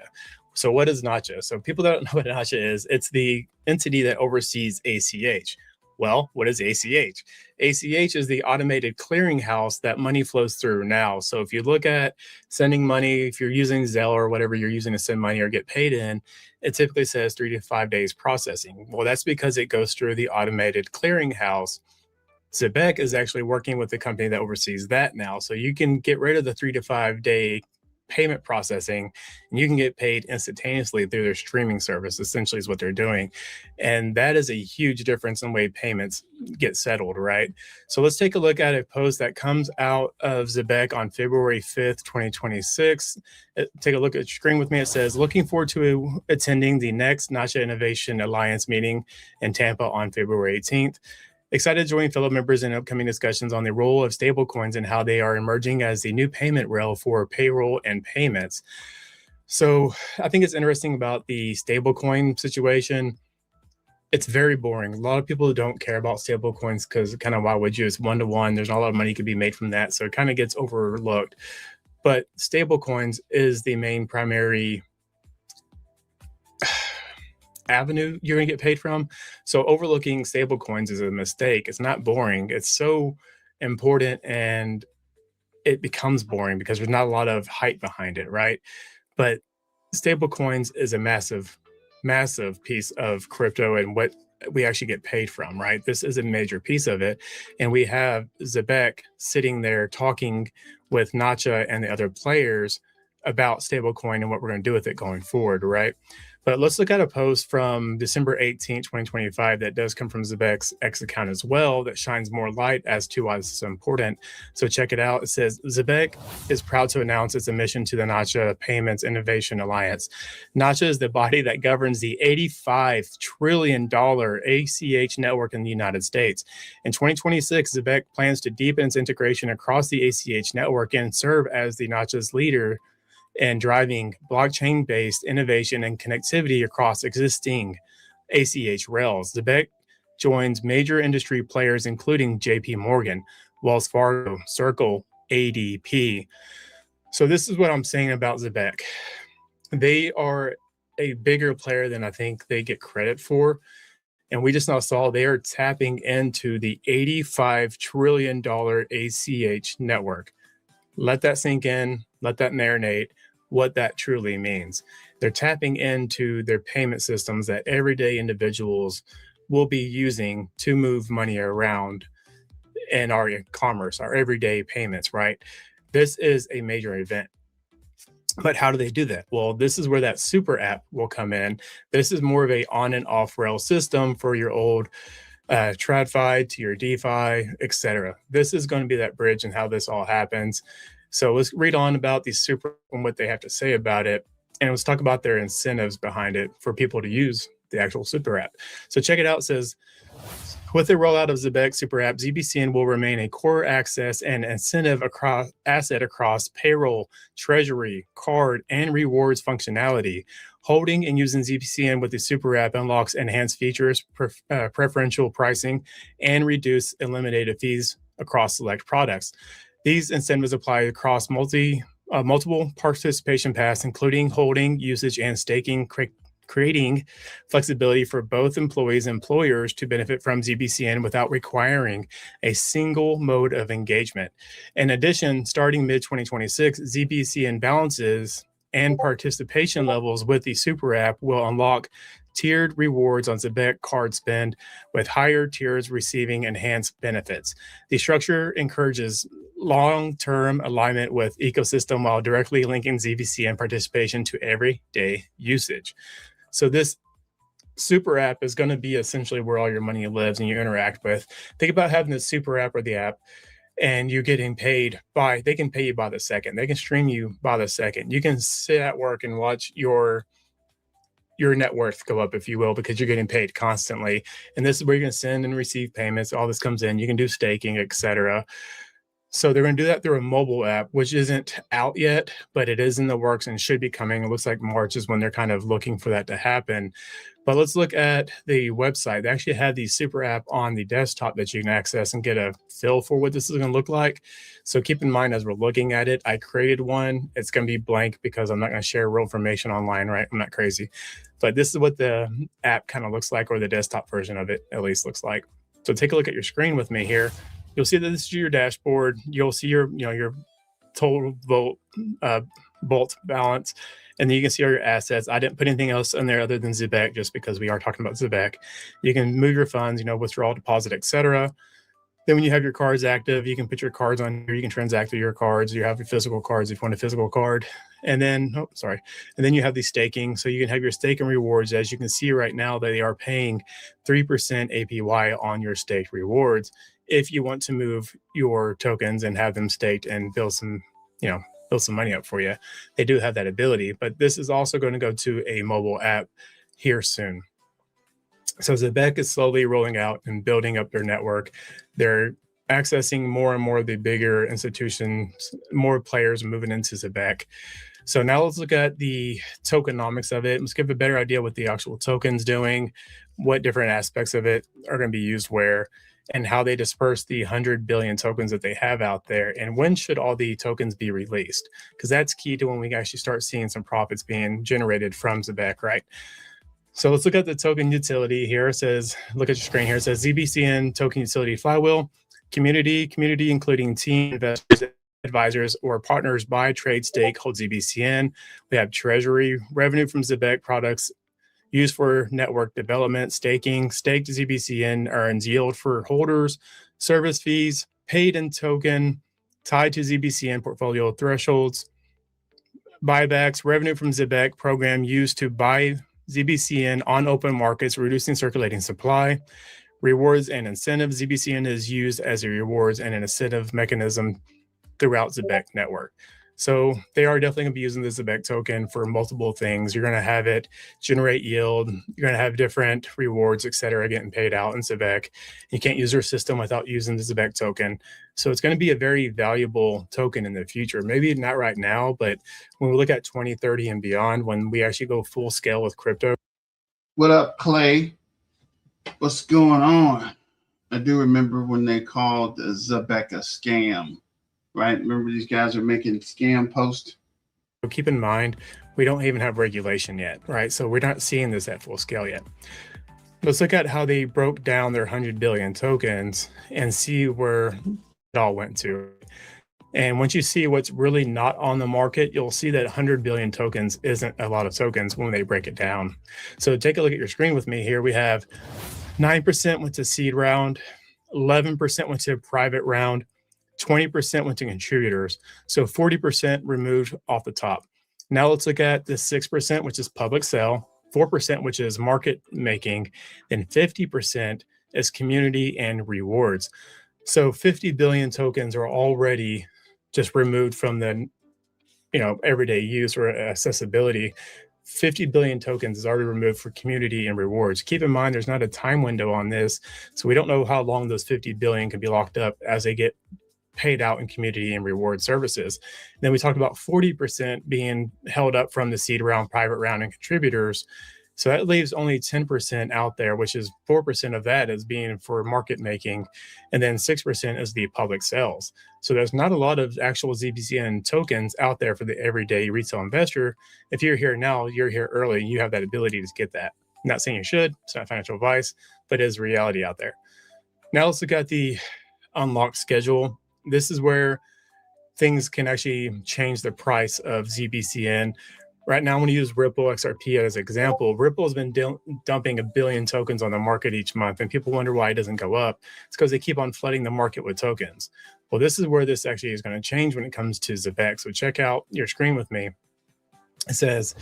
So what is Nacha? So people that don't know what Nacha is, it's the entity that oversees ACH. Well, what is ACH? ACH is the automated clearinghouse that money flows through now. So if you look at sending money, if you're using Zelle or whatever you're using to send money or get paid in, it typically says 3 to 5 days processing. Well, that's because it goes through the automated clearinghouse. Zebec is actually working with the company that oversees that now. So you can get rid of the 3 to 5 day payment processing, and you can get paid instantaneously through their streaming service, essentially is what they're doing. And that is a huge difference in the way payments get settled, right? So let's take a look at a post that comes out of Zebec on February 5th, 2026. Take a look at your screen with me. It says, looking forward to attending the next Nacha Innovation Alliance meeting in Tampa on February 18th. Excited to join fellow members in upcoming discussions on the role of stablecoins and how they are emerging as the new payment rail for payroll and payments. So I think it's interesting about the stablecoin situation. It's very boring. A lot of people don't care about stablecoins because kind of why would you? It's one-to-one. There's not a lot of money could be made from that. So it kind of gets overlooked. But stablecoins is the main primary avenue you're going to get paid from. So overlooking stablecoins is a mistake. It's not boring. It's so important, and it becomes boring because there's not a lot of hype behind it, right? But stablecoins is a massive piece of crypto and what we actually get paid from, right? This is a major piece of it. And we have Zebec sitting there talking with Nacha and the other players about stablecoin and what we're going to do with it going forward, right? But let's look at a post from December 18, 2025 that does come from Zebec's X account as well that shines more light as to why this is so important. So check it out. It says, Zebec is proud to announce its admission to the Nacha Payments Innovation Alliance. Nacha is the body that governs the $85 trillion ACH network in the United States. In 2026, Zebec plans to deepen its integration across the ACH network and serve as the Nacha's leader and driving blockchain-based innovation and connectivity across existing ACH rails. Zebec joins major industry players including JP Morgan, Wells Fargo, Circle, ADP. So this is what I'm saying about Zebec. They are a bigger player than I think they get credit for. And we just now saw they are tapping into the $85 trillion ACH network. Let that sink in, let that marinate, what that truly means. They're tapping into their payment systems that everyday individuals will be using to move money around in our commerce, our everyday payments, right? This is a major event. But how do they do that? Well, this is where that super app will come in. This is more of a on and off rail system for your old TradFi to your DeFi, etc. This is going to be that bridge and how this all happens. So let's read on about the super and what they have to say about it. And let's talk about their incentives behind it for people to use the actual super app. So check it out. It says, with the rollout of Zebec Super App, ZBCN will remain a core access and incentive asset across payroll, treasury, card, and rewards functionality. Holding and using ZBCN with the Super App unlocks enhanced features, preferential pricing, and reduced eliminated fees across select products. These incentives apply across multiple participation paths, including holding, usage, and staking, creating flexibility for both employees and employers to benefit from ZBCN without requiring a single mode of engagement. In addition, starting mid-2026, ZBCN balances and participation levels with the Super App will unlock tiered rewards on Zebec card spend, with higher tiers receiving enhanced benefits. The structure encourages long-term alignment with ecosystem while directly linking ZBCN participation to everyday usage. So this super app is going to be essentially where all your money lives and you interact with. Think about having the super app or the app and you're getting paid they can pay you by the second. They can stream you by the second. You can sit at work and watch your net worth go up, if you will, because you're getting paid constantly. And this is where you're going to send and receive payments. All this comes in. You can do staking, etc. So they're going to do that through a mobile app, which isn't out yet, but it is in the works and should be coming. It looks like March is when they're kind of looking for that to happen. But let's look at the website. They actually have the super app on the desktop that you can access and get a feel for what this is going to look like. So keep in mind as we're looking at it, I created one. It's going to be blank because I'm not going to share real information online, right? I'm not crazy. But this is what the app kind of looks like, or the desktop version of it at least looks like. So take a look at your screen with me here. You'll see that this is your dashboard. You'll see your total vault balance, and then you can see all your assets. I didn't put anything else in there other than Zebec, just because we are talking about Zebec. You can move your funds, withdraw, deposit, etc. Then when you have your cards active, you can put your cards on here. You can transact through your cards. You have your physical cards if you want a physical card. And then, and then you have the staking. So you can have your staking rewards. As you can see right now, they are paying 3% APY on your staked rewards if you want to move your tokens and have them staked and build some money up for you. They do have that ability, but this is also going to go to a mobile app here soon. So Zebec is slowly rolling out and building up their network. They're accessing more and more of the bigger institutions, more players moving into Zebec. So now let's look at the tokenomics of it. Let's give a better idea what the actual token's doing, what different aspects of it are going to be used where, and how they disperse the 100 billion tokens that they have out there, and when should all the tokens be released? Because that's key to when we actually start seeing some profits being generated from Zebec, right? So let's look at the token utility here. It says, look at your screen here. It says ZBCN token utility flywheel, community including team investors, advisors, or partners buy, trade, stake, hold ZBCN. We have treasury, revenue from Zebec products used for network development, staking, staked ZBCN earns yield for holders, service fees, paid in token, tied to ZBCN portfolio thresholds, buybacks, revenue from Zebec program used to buy ZBCN on open markets, reducing circulating supply, rewards and incentives. ZBCN is used as a rewards and an incentive mechanism throughout Zebec Network. So they are definitely going to be using the Zebec token for multiple things. You're going to have it generate yield. You're going to have different rewards, et cetera, getting paid out in Zebec. You can't use your system without using the Zebec token. So it's going to be a very valuable token in the future. Maybe not right now, but when we look at 2030 and beyond, when we actually go full scale with crypto. What up, Clay? What's going on? I do remember when they called Zebec a scam, right? Remember these guys are making scam posts? Keep in mind, we don't even have regulation yet, right? So we're not seeing this at full scale yet. Let's look at how they broke down their 100 billion tokens and see where it all went to. And once you see what's really not on the market, you'll see that 100 billion tokens isn't a lot of tokens when they break it down. So take a look at your screen with me here. We have 9% went to seed round, 11% went to private round, 20% went to contributors. So 40% removed off the top. Now let's look at the 6%, which is public sale, 4%, which is market making, and 50% is community and rewards. So 50 billion tokens are already just removed from the everyday use or accessibility. 50 billion tokens is already removed for community and rewards. Keep in mind, there's not a time window on this, so we don't know how long those 50 billion can be locked up as they get paid out in community and reward services. And then we talked about 40% being held up from the seed round, private round, and contributors. So that leaves only 10% out there, which is 4% of that is being for market making, and then 6% is the public sales. So there's not a lot of actual ZBCN tokens out there for the everyday retail investor. If you're here now, you're here early, you have that ability to get that. I'm not saying you should, it's not financial advice, but it is reality out there. Now let's look at the unlock schedule. This is where things can actually change the price of ZBCN. Right now, I'm going to use Ripple XRP as an example. Ripple has been dumping 1 billion tokens on the market each month, and people wonder why it doesn't go up. It's because they keep on flooding the market with tokens. Well, this is where this actually is going to change when it comes to Zebec. So check out your screen with me. It says,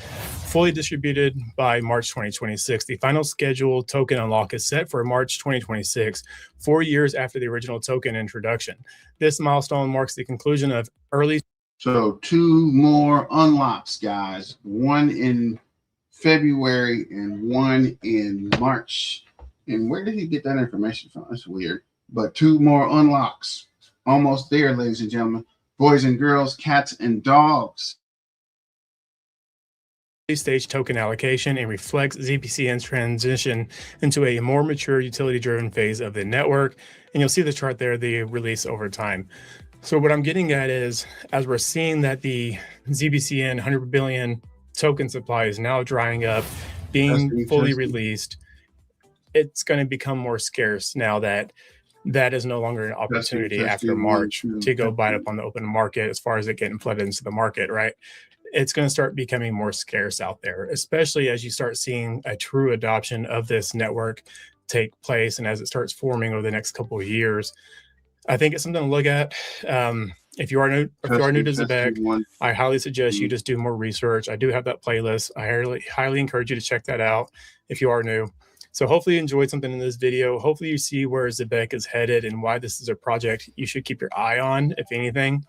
fully distributed by March 2026. The final scheduled token unlock is set for March 2026, 4 years after the original token introduction. This milestone marks the conclusion of early. So 2 more unlocks, guys. 1 in February and 1 in March. And where did he get that information from? That's weird. But 2 more unlocks. Almost there, ladies and gentlemen. Boys and girls, cats and dogs. Stage token allocation and reflects ZBCN's transition into a more mature utility-driven phase of the network. And you'll see the chart there, the release over time. So what I'm getting at is, as we're seeing that the ZBCN 100 billion token supply is now drying up, being fully released, it's going to become more scarce now that that is no longer an opportunity after March to go buy it up on the open market as far as it getting flooded into the market, right? It's going to start becoming more scarce out there, especially as you start seeing a true adoption of this network take place and as it starts forming over the next couple of years. I think it's something to look at. If you are new to Zebec, One. I highly suggest you just do more research. I do have that playlist. I highly encourage you to check that out if you are new. So hopefully you enjoyed something in this video. Hopefully you see where Zebec is headed and why this is a project you should keep your eye on, if anything.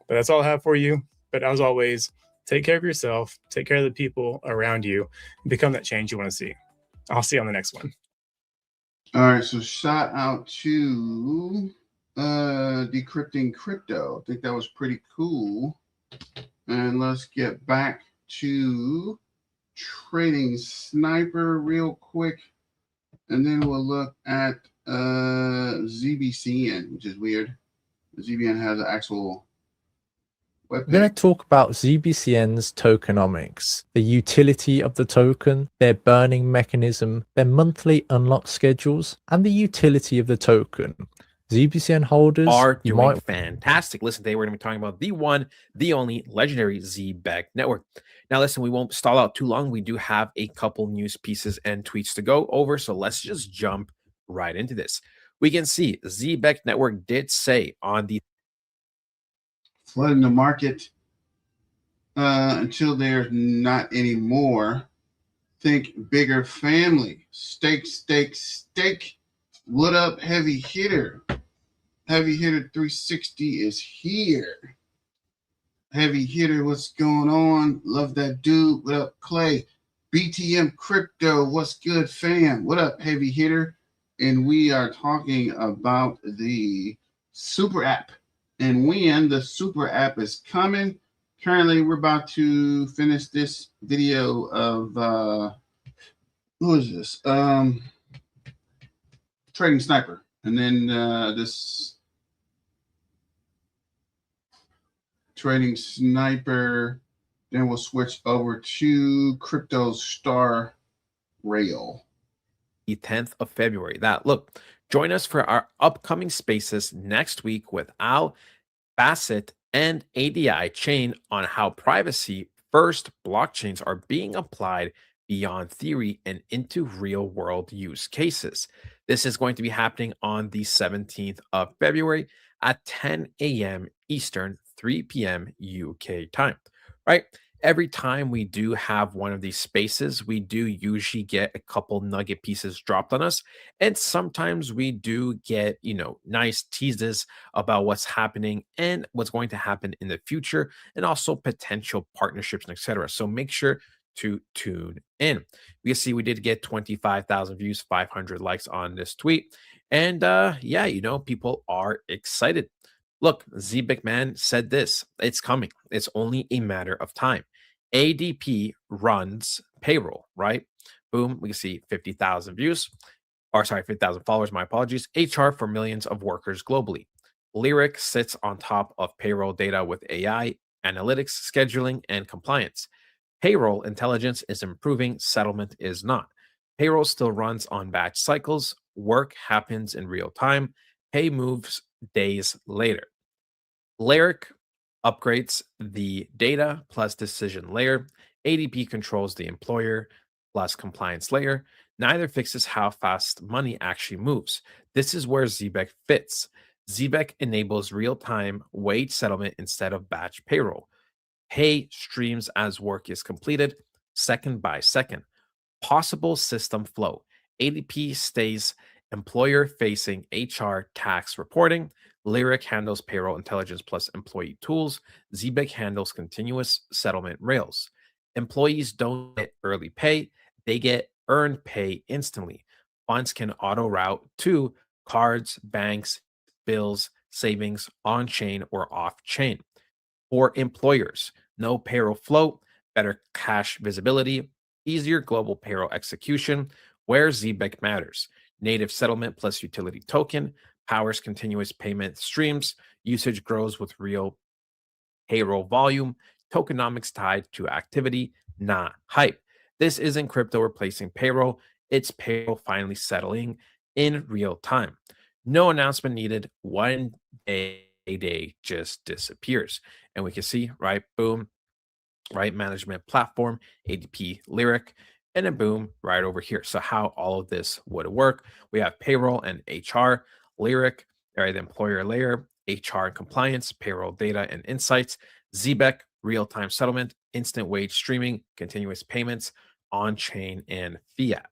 But that's all I have for you. But as always, take care of yourself, take care of the people around you, and become that change you want to see. I'll see you on the next one. All right, so shout out to Decrypting Crypto. I think that was pretty cool. And let's get back to Trading Sniper real quick. And then we'll look at ZBCN, which is weird. ZBN has an actual web We're going page. to talk about ZBCN's tokenomics, the utility of the token, their burning mechanism, their monthly unlock schedules, and the utility of the token. ZBCN holders are doing fantastic. Listen, today we're going to be talking about the one, the only legendary Zebec Network. Now, listen, we won't stall out too long. We do have a couple news pieces and tweets to go over, so let's just jump right into this. We can see Zebec Network did say on the flooding the market until there's not anymore. Think bigger family. Stake, stake, stake. What up, heavy hitter? Heavy hitter 360 is here. Heavy hitter, what's going on? Love that dude. What up, Clay? BTM Crypto, what's good, fam? What up, heavy hitter? And we are talking about the super app and when the super app is coming. Currently, we're about to finish this video of who is this? Trading Sniper. And then this Trading Sniper, then we'll switch over to Crypto Star Rail. 10th of February. Look, join us for our upcoming spaces next week with Al Bassett and ADI Chain on how privacy first blockchains are being applied beyond theory and into real world use cases. This is going to be happening on the 17th of February at 10 a.m. Eastern, 3 p.m. UK time, right? Every time we do have one of these spaces, we do usually get a couple nugget pieces dropped on us. And sometimes we do get, nice teases about what's happening and what's going to happen in the future, and also potential partnerships and etc. So make sure to tune in. We can see we did get 25,000 views, 500 likes on this tweet. And people are excited. Look, Zebec Man said this, it's coming. It's only a matter of time. ADP runs payroll, right? Boom, we can see 50,000 views, 50,000 followers, my apologies. HR for millions of workers globally. Lyric sits on top of payroll data with AI, analytics, scheduling, and compliance. Payroll intelligence is improving, settlement is not. Payroll still runs on batch cycles, work happens in real time, pay moves days later. Lyric upgrades the data plus decision layer. ADP controls the employer plus compliance layer. Neither fixes how fast money actually moves. This is where Zebec fits. Zebec enables real-time wage settlement instead of batch payroll. Pay streams as work is completed, second by second. Possible system flow. ADP stays employer-facing HR tax reporting. Lyric handles payroll intelligence plus employee tools. Zebec handles continuous settlement rails. Employees don't get early pay, they get earned pay instantly. Funds can auto route to cards, banks, bills, savings, on chain or off chain. For employers, no payroll float, better cash visibility, easier global payroll execution, where Zebec matters. Native settlement plus utility token powers continuous payment streams. Usage grows with real payroll volume. Tokenomics tied to activity, not hype. This isn't crypto replacing payroll. It's payroll finally settling in real time. No announcement needed. One day just disappears. And we can see, right? Boom, right? Management platform, ADP Lyric, and then boom, right over here. So how all of this would work. We have payroll and HR, Lyric, right? The employer layer, HR and compliance, payroll data and insights, Zebec, real-time settlement, instant wage streaming, continuous payments, on-chain and fiat.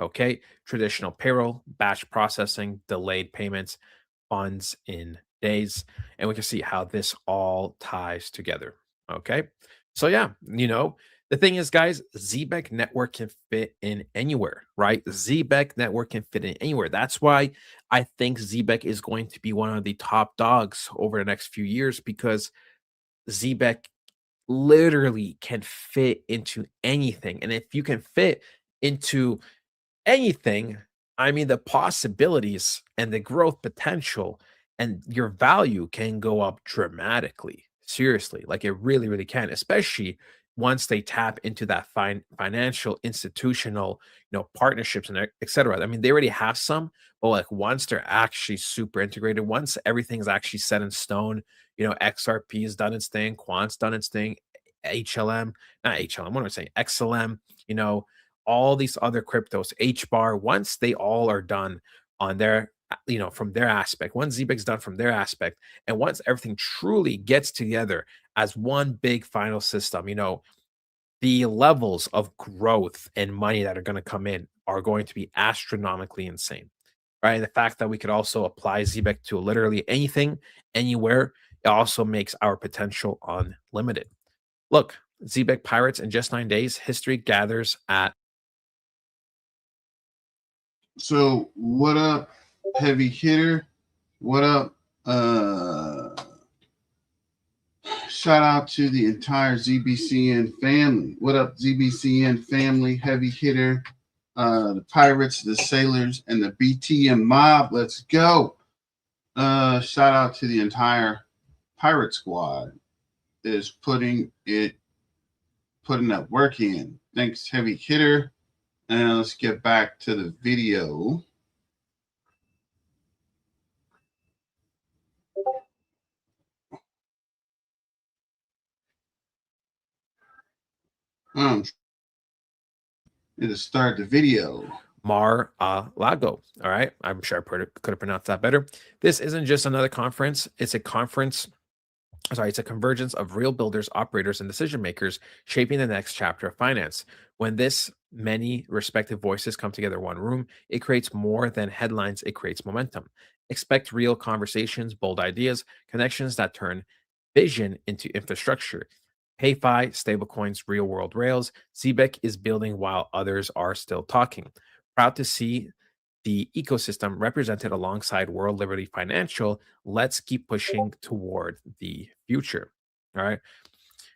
Okay, traditional payroll, batch processing, delayed payments, funds in days. And we can see how this all ties together. Okay. So, yeah, the thing is, guys, Zebec Network can fit in anywhere, right? Zebec Network can fit in anywhere. That's why I think Zebec is going to be one of the top dogs over the next few years because Zebec literally can fit into anything. And if you can fit into anything, I mean, the possibilities and the growth potential and your value can go up dramatically. Seriously, like it really, really can, especially once they tap into that financial institutional, partnerships and et cetera. I mean, they already have some, but like once they're actually super integrated, once everything's actually set in stone, XRP is done its thing, Quant's done its thing, HLM, not HLM, what am I saying? XLM, all these other cryptos, HBAR, once they all are done on their, from their aspect, once Zebec's done from their aspect, and once everything truly gets together as one big final system, the levels of growth and money that are going to come in are going to be astronomically insane, right? And the fact that we could also apply Zebec to literally anything, anywhere, it also makes our potential unlimited. Look, Zebec Pirates in just 9 days, history gathers at. So what up, heavy hitter? What up? Shout out to the entire ZBCN family. What up, ZBCN family, heavy hitter, the pirates, the sailors, and the BTM mob. Let's go. Shout out to the entire pirate squad is putting that work in. Thanks, heavy hitter. And let's get back to the video. To start the video. Mar-a-Lago. All right. I'm sure I could have pronounced that better. This isn't just another conference. It's a convergence of real builders, operators, and decision makers shaping the next chapter of finance. When this many respective voices come together in one room, it creates more than headlines, it creates momentum. Expect real conversations, bold ideas, connections that turn vision into infrastructure. PayFi, stablecoins, real world rails. Zebec is building while others are still talking. Proud to see the ecosystem represented alongside World Liberty Financial. Let's keep pushing toward the future. All right.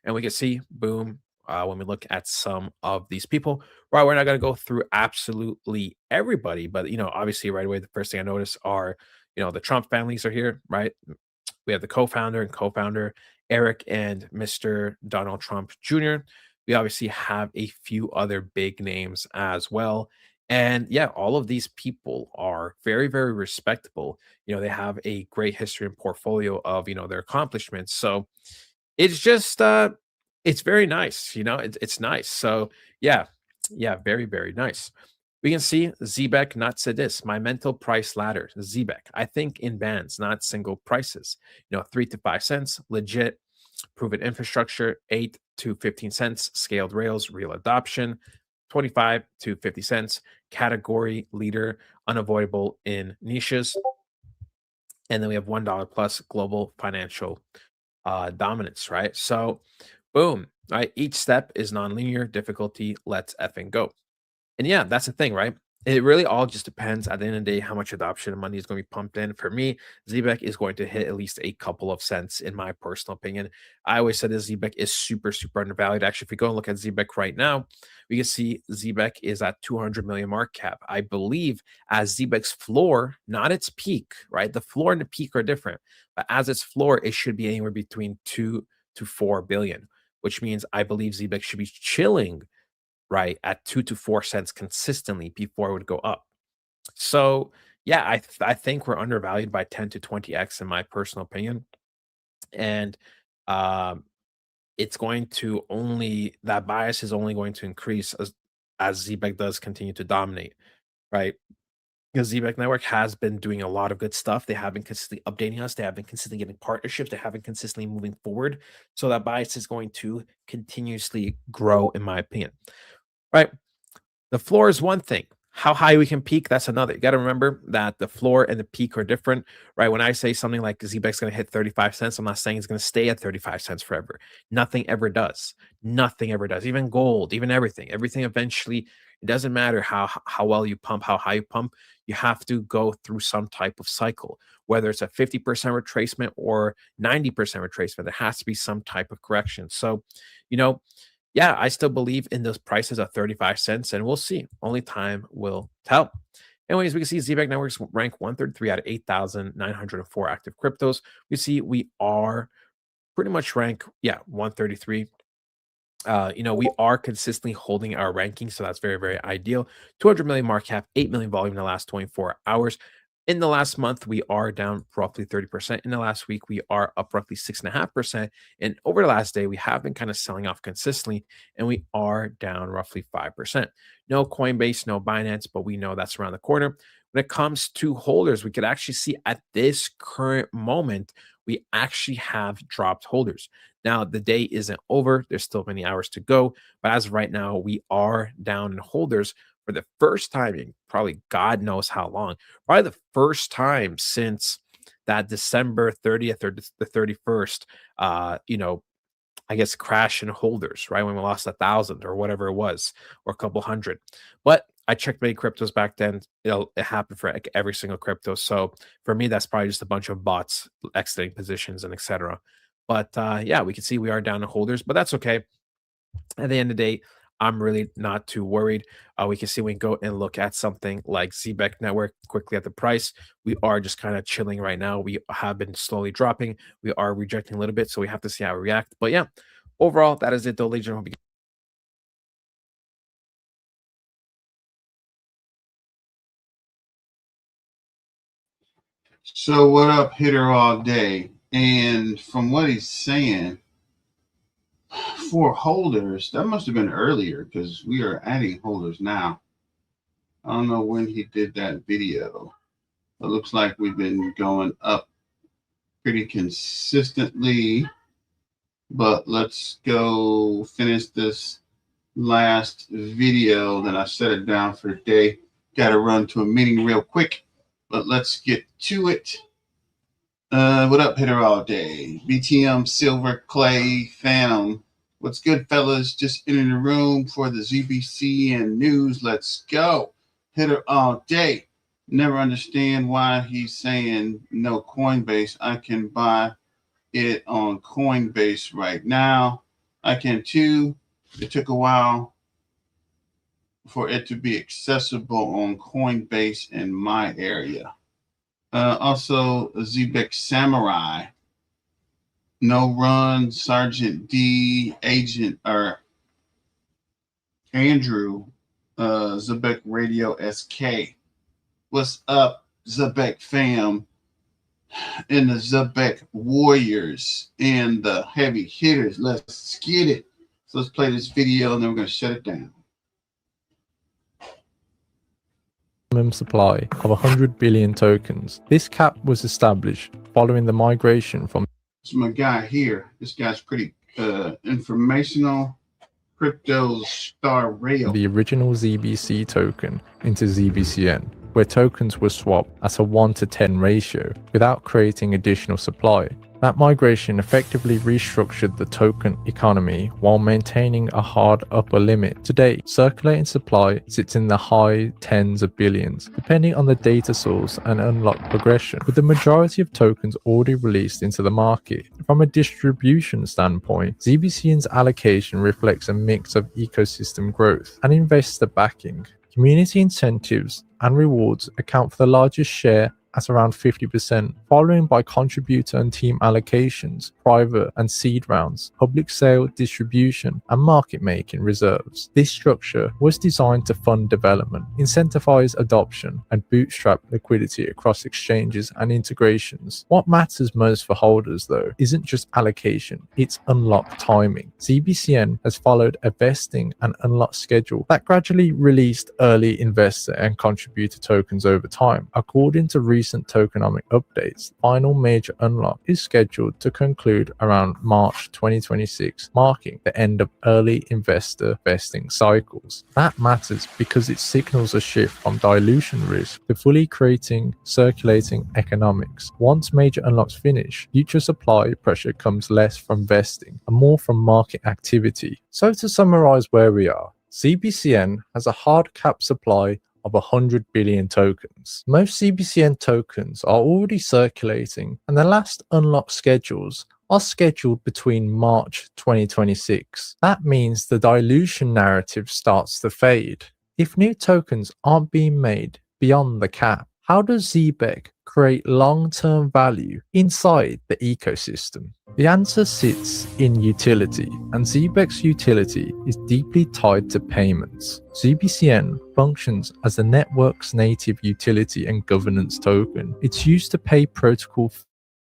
And we can see, boom, when we look at some of these people, right? We're not going to go through absolutely everybody, but, obviously right away, the first thing I notice are, the Trump families are here, right? We have the co-founder, Eric and Mr. Donald Trump Jr. We obviously have a few other big names as well. And yeah, all of these people are very, very respectable. They have a great history and portfolio of, their accomplishments. So it's just, it's very nice. It's nice. So yeah, very, very nice. We can see Zebec, not Sedis, my mental price ladder, Zebec. I think in bands, not single prices. 3 to 5 cents, legit, proven infrastructure, 8 to 15 cents, scaled rails, real adoption, 25 to 50 cents, category leader, unavoidable in niches. And then we have $1 plus global financial dominance, right? So, boom, right? Each step is nonlinear difficulty. Let's effing go. And yeah, that's the thing, right? It really all just depends at the end of the day how much adoption and money is going to be pumped in. For me, Zebec is going to hit at least a couple of cents, in my personal opinion. I always said that Zebec is super, super undervalued. Actually, if we go and look at Zebec right now, we can see Zebec is at 200 million market cap. I believe as Zebec's floor, not its peak, right? The floor and the peak are different, but as its floor, it should be anywhere between 2 to 4 billion, which means I believe Zebec should be chilling right at 2 to 4 cents consistently before it would go up. So yeah, I think we're undervalued by 10 to 20x in my personal opinion. And it's going to that bias is only going to increase as Zebec does continue to dominate, right? because Zebec Network has been doing a lot of good stuff. They have been consistently updating us. They have been consistently getting partnerships. They have been consistently moving forward. So that bias is going to continuously grow, in my opinion. Right? The floor is one thing. How high we can peak, that's another. You got to remember that the floor and the peak are different, right? When I say something like Zebec's going to hit 35 cents, I'm not saying it's going to stay at 35 cents forever. Nothing ever does. Nothing ever does. Even gold, even everything. Everything eventually, it doesn't matter how well you pump, how high you pump. You have to go through some type of cycle, whether it's a 50% retracement or 90% retracement. There has to be some type of correction. So, yeah, I still believe in those prices at 35 cents, and we'll see. Only time will tell. Anyways, we can see Zebec Networks rank 133 out of 8,904 active cryptos. We see we are pretty much rank, 133. We are consistently holding our ranking, so that's very, very ideal. 200 million market cap, 8 million volume in the last 24 hours. In the last month, we are down roughly 30%. In the last week, we are up roughly 6.5%. And over the last day, we have been kind of selling off consistently, and we are down roughly 5%. No Coinbase, no Binance, but we know that's around the corner. When it comes to holders, we could actually see at this current moment, we actually have dropped holders. Now, the day isn't over. There's still many hours to go. But as of right now, we are down in holders for the first time in probably God knows how long. Probably the first time since that December 30th or the 31st, I guess crash in holders, right? When we lost 1,000 or whatever it was, or a couple hundred. But I checked many cryptos back then. It happened for like every single crypto. So for me, that's probably just a bunch of bots exiting positions and etc. But we can see we are down in holders, but that's okay. At the end of the day, I'm really not too worried. We can see we can go and look at something like Zebec Network quickly at the price. We are just kind of chilling right now. We have been slowly dropping. We are rejecting a little bit, so we have to see how we react. But yeah, overall, that is it though, ladies and gentlemen. So what up, hitter all day? And from what he's saying, for holders, that must have been earlier because we are adding holders now. I don't know when he did that video. It looks like we've been going up pretty consistently, but let's go finish this last video. Then I set it down for the day. Got to run to a meeting real quick, but let's get to it. What up, hitter all day? BTM, Silver, Clay, Phantom. What's good, fellas? Just in the room for the ZBCN news. Let's go. Hitter all day. Never understand why he's saying no Coinbase. I can buy it on Coinbase right now. I can too. It took a while for it to be accessible on Coinbase in my area. Also, Zebec Samurai. No Run, Sergeant D, Agent, or Andrew, Zebec Radio SK. What's up, Zebec fam? And the Zebec Warriors and the heavy hitters. Let's get it. So let's play this video and then we're going to shut it down. Minimum supply of 100 billion tokens. This cap was established following the migration from my guy here. This guy's pretty informational. Crypto Star Rail. The original ZBC token into ZBCN, where tokens were swapped at a 1-to-10 ratio without creating additional supply. That migration effectively restructured the token economy while maintaining a hard upper limit. Today, circulating supply sits in the high tens of billions, depending on the data source and unlock progression, with the majority of tokens already released into the market. From a distribution standpoint, ZBCN's allocation reflects a mix of ecosystem growth and investor backing. Community incentives and rewards account for the largest share at around 50%, following by contributor and team allocations, private and seed rounds, public sale distribution, and market making reserves. This structure was designed to fund development, incentivize adoption, and bootstrap liquidity across exchanges and integrations. What matters most for holders, though, isn't just allocation, it's unlock timing. ZBCN has followed a vesting and unlock schedule that gradually released early investor and contributor tokens over time. According to recent tokenomic updates, the final major unlock is scheduled to conclude around March 2026, marking the end of early investor vesting cycles. That matters because it signals a shift from dilution risk to fully creating circulating economics. Once major unlocks finish, future supply pressure comes less from vesting and more from market activity. So to summarize where we are, ZBCN has a hard cap supply of 100 billion tokens. Most ZBCN tokens are already circulating, and the last unlock schedules are scheduled between March 2026. That means the dilution narrative starts to fade. If new tokens aren't being made beyond the cap, how does Zebec create long-term value inside the ecosystem? The answer sits in utility, and Zebec's utility is deeply tied to payments. ZBCN functions as the network's native utility and governance token. It's used to pay protocol,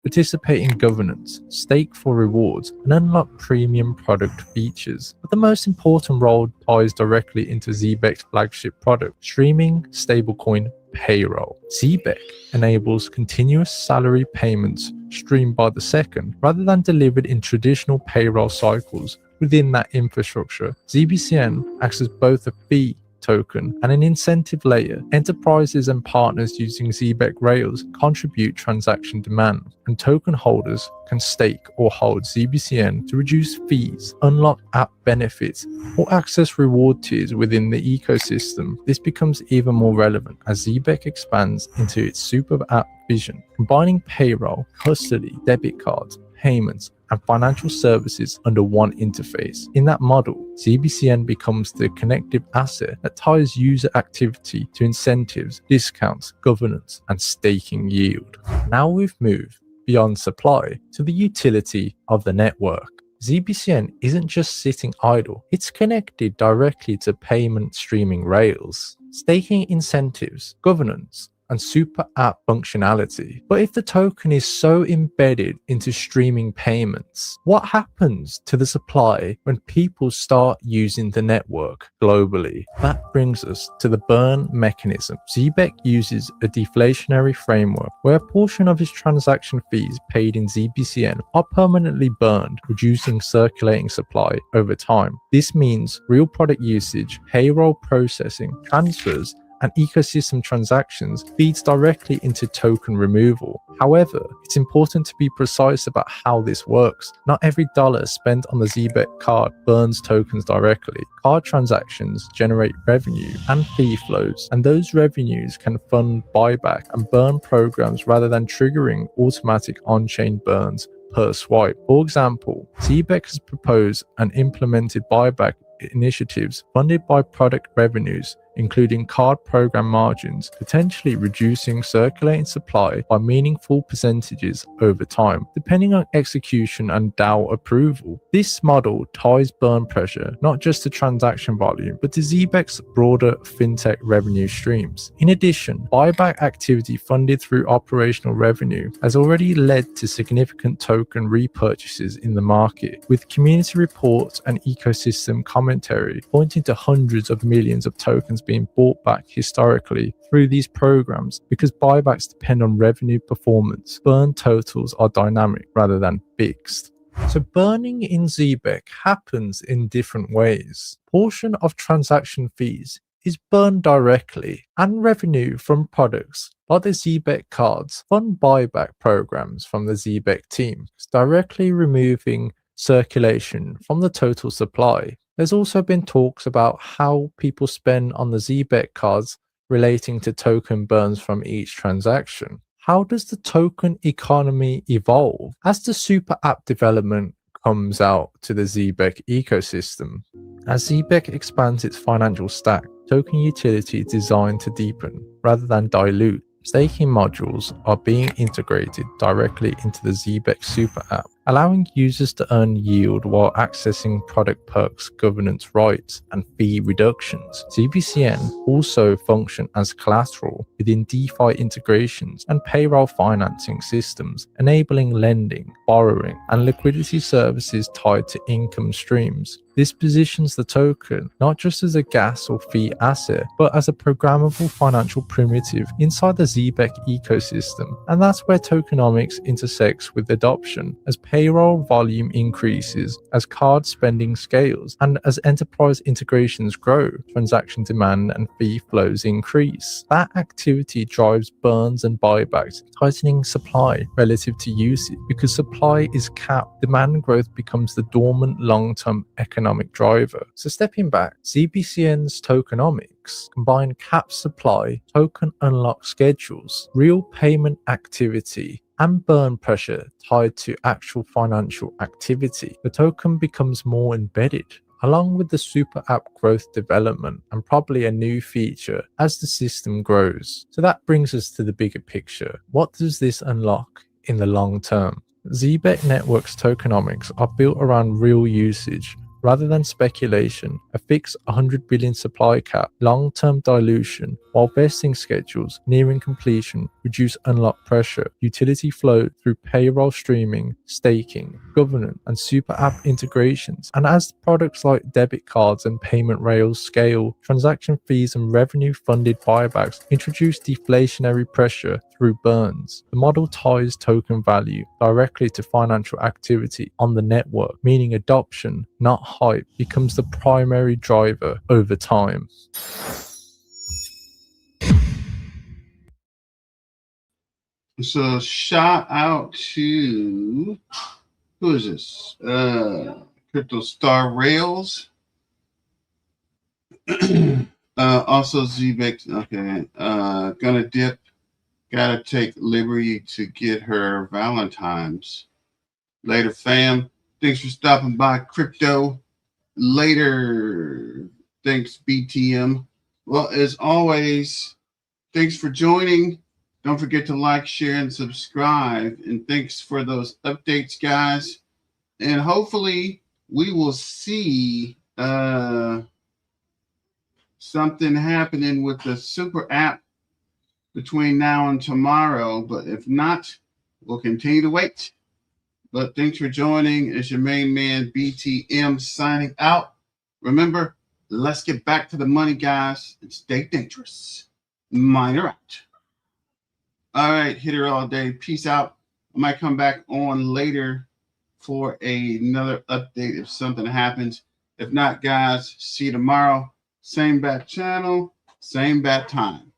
participate in governance, stake for rewards, and unlock premium product features. But the most important role ties directly into Zebec's flagship product, streaming stablecoin payroll. Zebec enables continuous salary payments streamed by the second rather than delivered in traditional payroll cycles within that infrastructure. ZBCN acts as both a fee token and an incentive layer. Enterprises and partners using Zebec Rails contribute transaction demand, and token holders can stake or hold ZBCN to reduce fees, unlock app benefits, or access reward tiers within the ecosystem. This becomes even more relevant as Zebec expands into its super app vision, combining payroll, custody, debit cards, payments, and financial services under one interface. In that model, ZBCN becomes the connective asset that ties user activity to incentives, discounts, governance, and staking yield. Now we've moved beyond supply to the utility of the network. ZBCN isn't just sitting idle, it's connected directly to payment streaming rails, staking incentives, governance, and super app functionality. But if the token is so embedded into streaming payments, what happens to the supply when people start using the network globally? That brings us to the burn mechanism. Zebec uses a deflationary framework where a portion of its transaction fees paid in ZBCN are permanently burned, reducing circulating supply over time. This means real product usage, payroll processing, transfers, and ecosystem transactions feeds directly into token removal. However, it's important to be precise about how this works. Not every dollar spent on the Zebec card burns tokens directly. Card transactions generate revenue and fee flows, and those revenues can fund buyback and burn programs rather than triggering automatic on-chain burns per swipe. For example, Zebec has proposed and implemented buyback initiatives funded by product revenues, including card program margins, potentially reducing circulating supply by meaningful percentages over time, depending on execution and DAO approval. This model ties burn pressure not just to transaction volume, but to Zebec's broader fintech revenue streams. In addition, buyback activity funded through operational revenue has already led to significant token repurchases in the market, with community reports and ecosystem commentary pointing to hundreds of millions of tokens being bought back historically through these programs. Because buybacks depend on revenue performance, burn totals are dynamic rather than fixed. So burning in Zebec happens in different ways. Portion of transaction fees is burned directly, and revenue from products like the Zebec cards fund buyback programs from the Zebec team, directly removing circulation from the total supply. There's also been talks about how people spend on the Zebec cards relating to token burns from each transaction. How does the token economy evolve as the super app development comes out to the Zebec ecosystem? As Zebec expands its financial stack, token utility is designed to deepen rather than dilute. Staking modules are being integrated directly into the Zebec Super app, allowing users to earn yield while accessing product perks, governance rights, and fee reductions. ZBCN also function as collateral within DeFi integrations and payroll financing systems, enabling lending, borrowing, and liquidity services tied to income streams. This positions the token not just as a gas or fee asset, but as a programmable financial primitive inside the Zebec ecosystem. And that's where tokenomics intersects with adoption. As payroll volume increases, as card spending scales, and as enterprise integrations grow, transaction demand and fee flows increase. That activity drives burns and buybacks, tightening supply relative to usage. Because supply is capped, demand growth becomes the dormant long-term economic driver. So stepping back, ZBCN's tokenomics combine cap supply, token unlock schedules, real payment activity, and burn pressure tied to actual financial activity. The token becomes more embedded, along with the super app growth development and probably a new feature as the system grows. So that brings us to the bigger picture. What does this unlock in the long term? Zebec Network's tokenomics are built around real usage rather than speculation, a fixed 100 billion supply cap, long-term dilution, while vesting schedules nearing completion reduce unlock pressure, utility flow through payroll streaming, staking, governance, and super app integrations. And as products like debit cards and payment rails scale, transaction fees and revenue-funded buybacks introduce deflationary pressure through burns. The model ties token value directly to financial activity on the network, meaning adoption, not hype, becomes the primary driver over time. So shout out to, who is this? Crypto Star Rails. Also Zebec. Okay. Gonna dip. Gotta take liberty to get her Valentine's. Later, fam. Thanks for stopping by, crypto. Later. Thanks, BTM. Well, as always, thanks for joining. Don't forget to like, share, and subscribe. And thanks for those updates, guys. And hopefully we will see something happening with the super app between now and tomorrow. But if not, we'll continue to wait. But thanks for joining. It's your main man, BTM, signing out. Remember, let's get back to the money, guys, and stay dangerous. Miner out. All right, hit her all day. Peace out. I might come back on later for another update if something happens. If not, guys, see you tomorrow. Same bat channel, same bat time.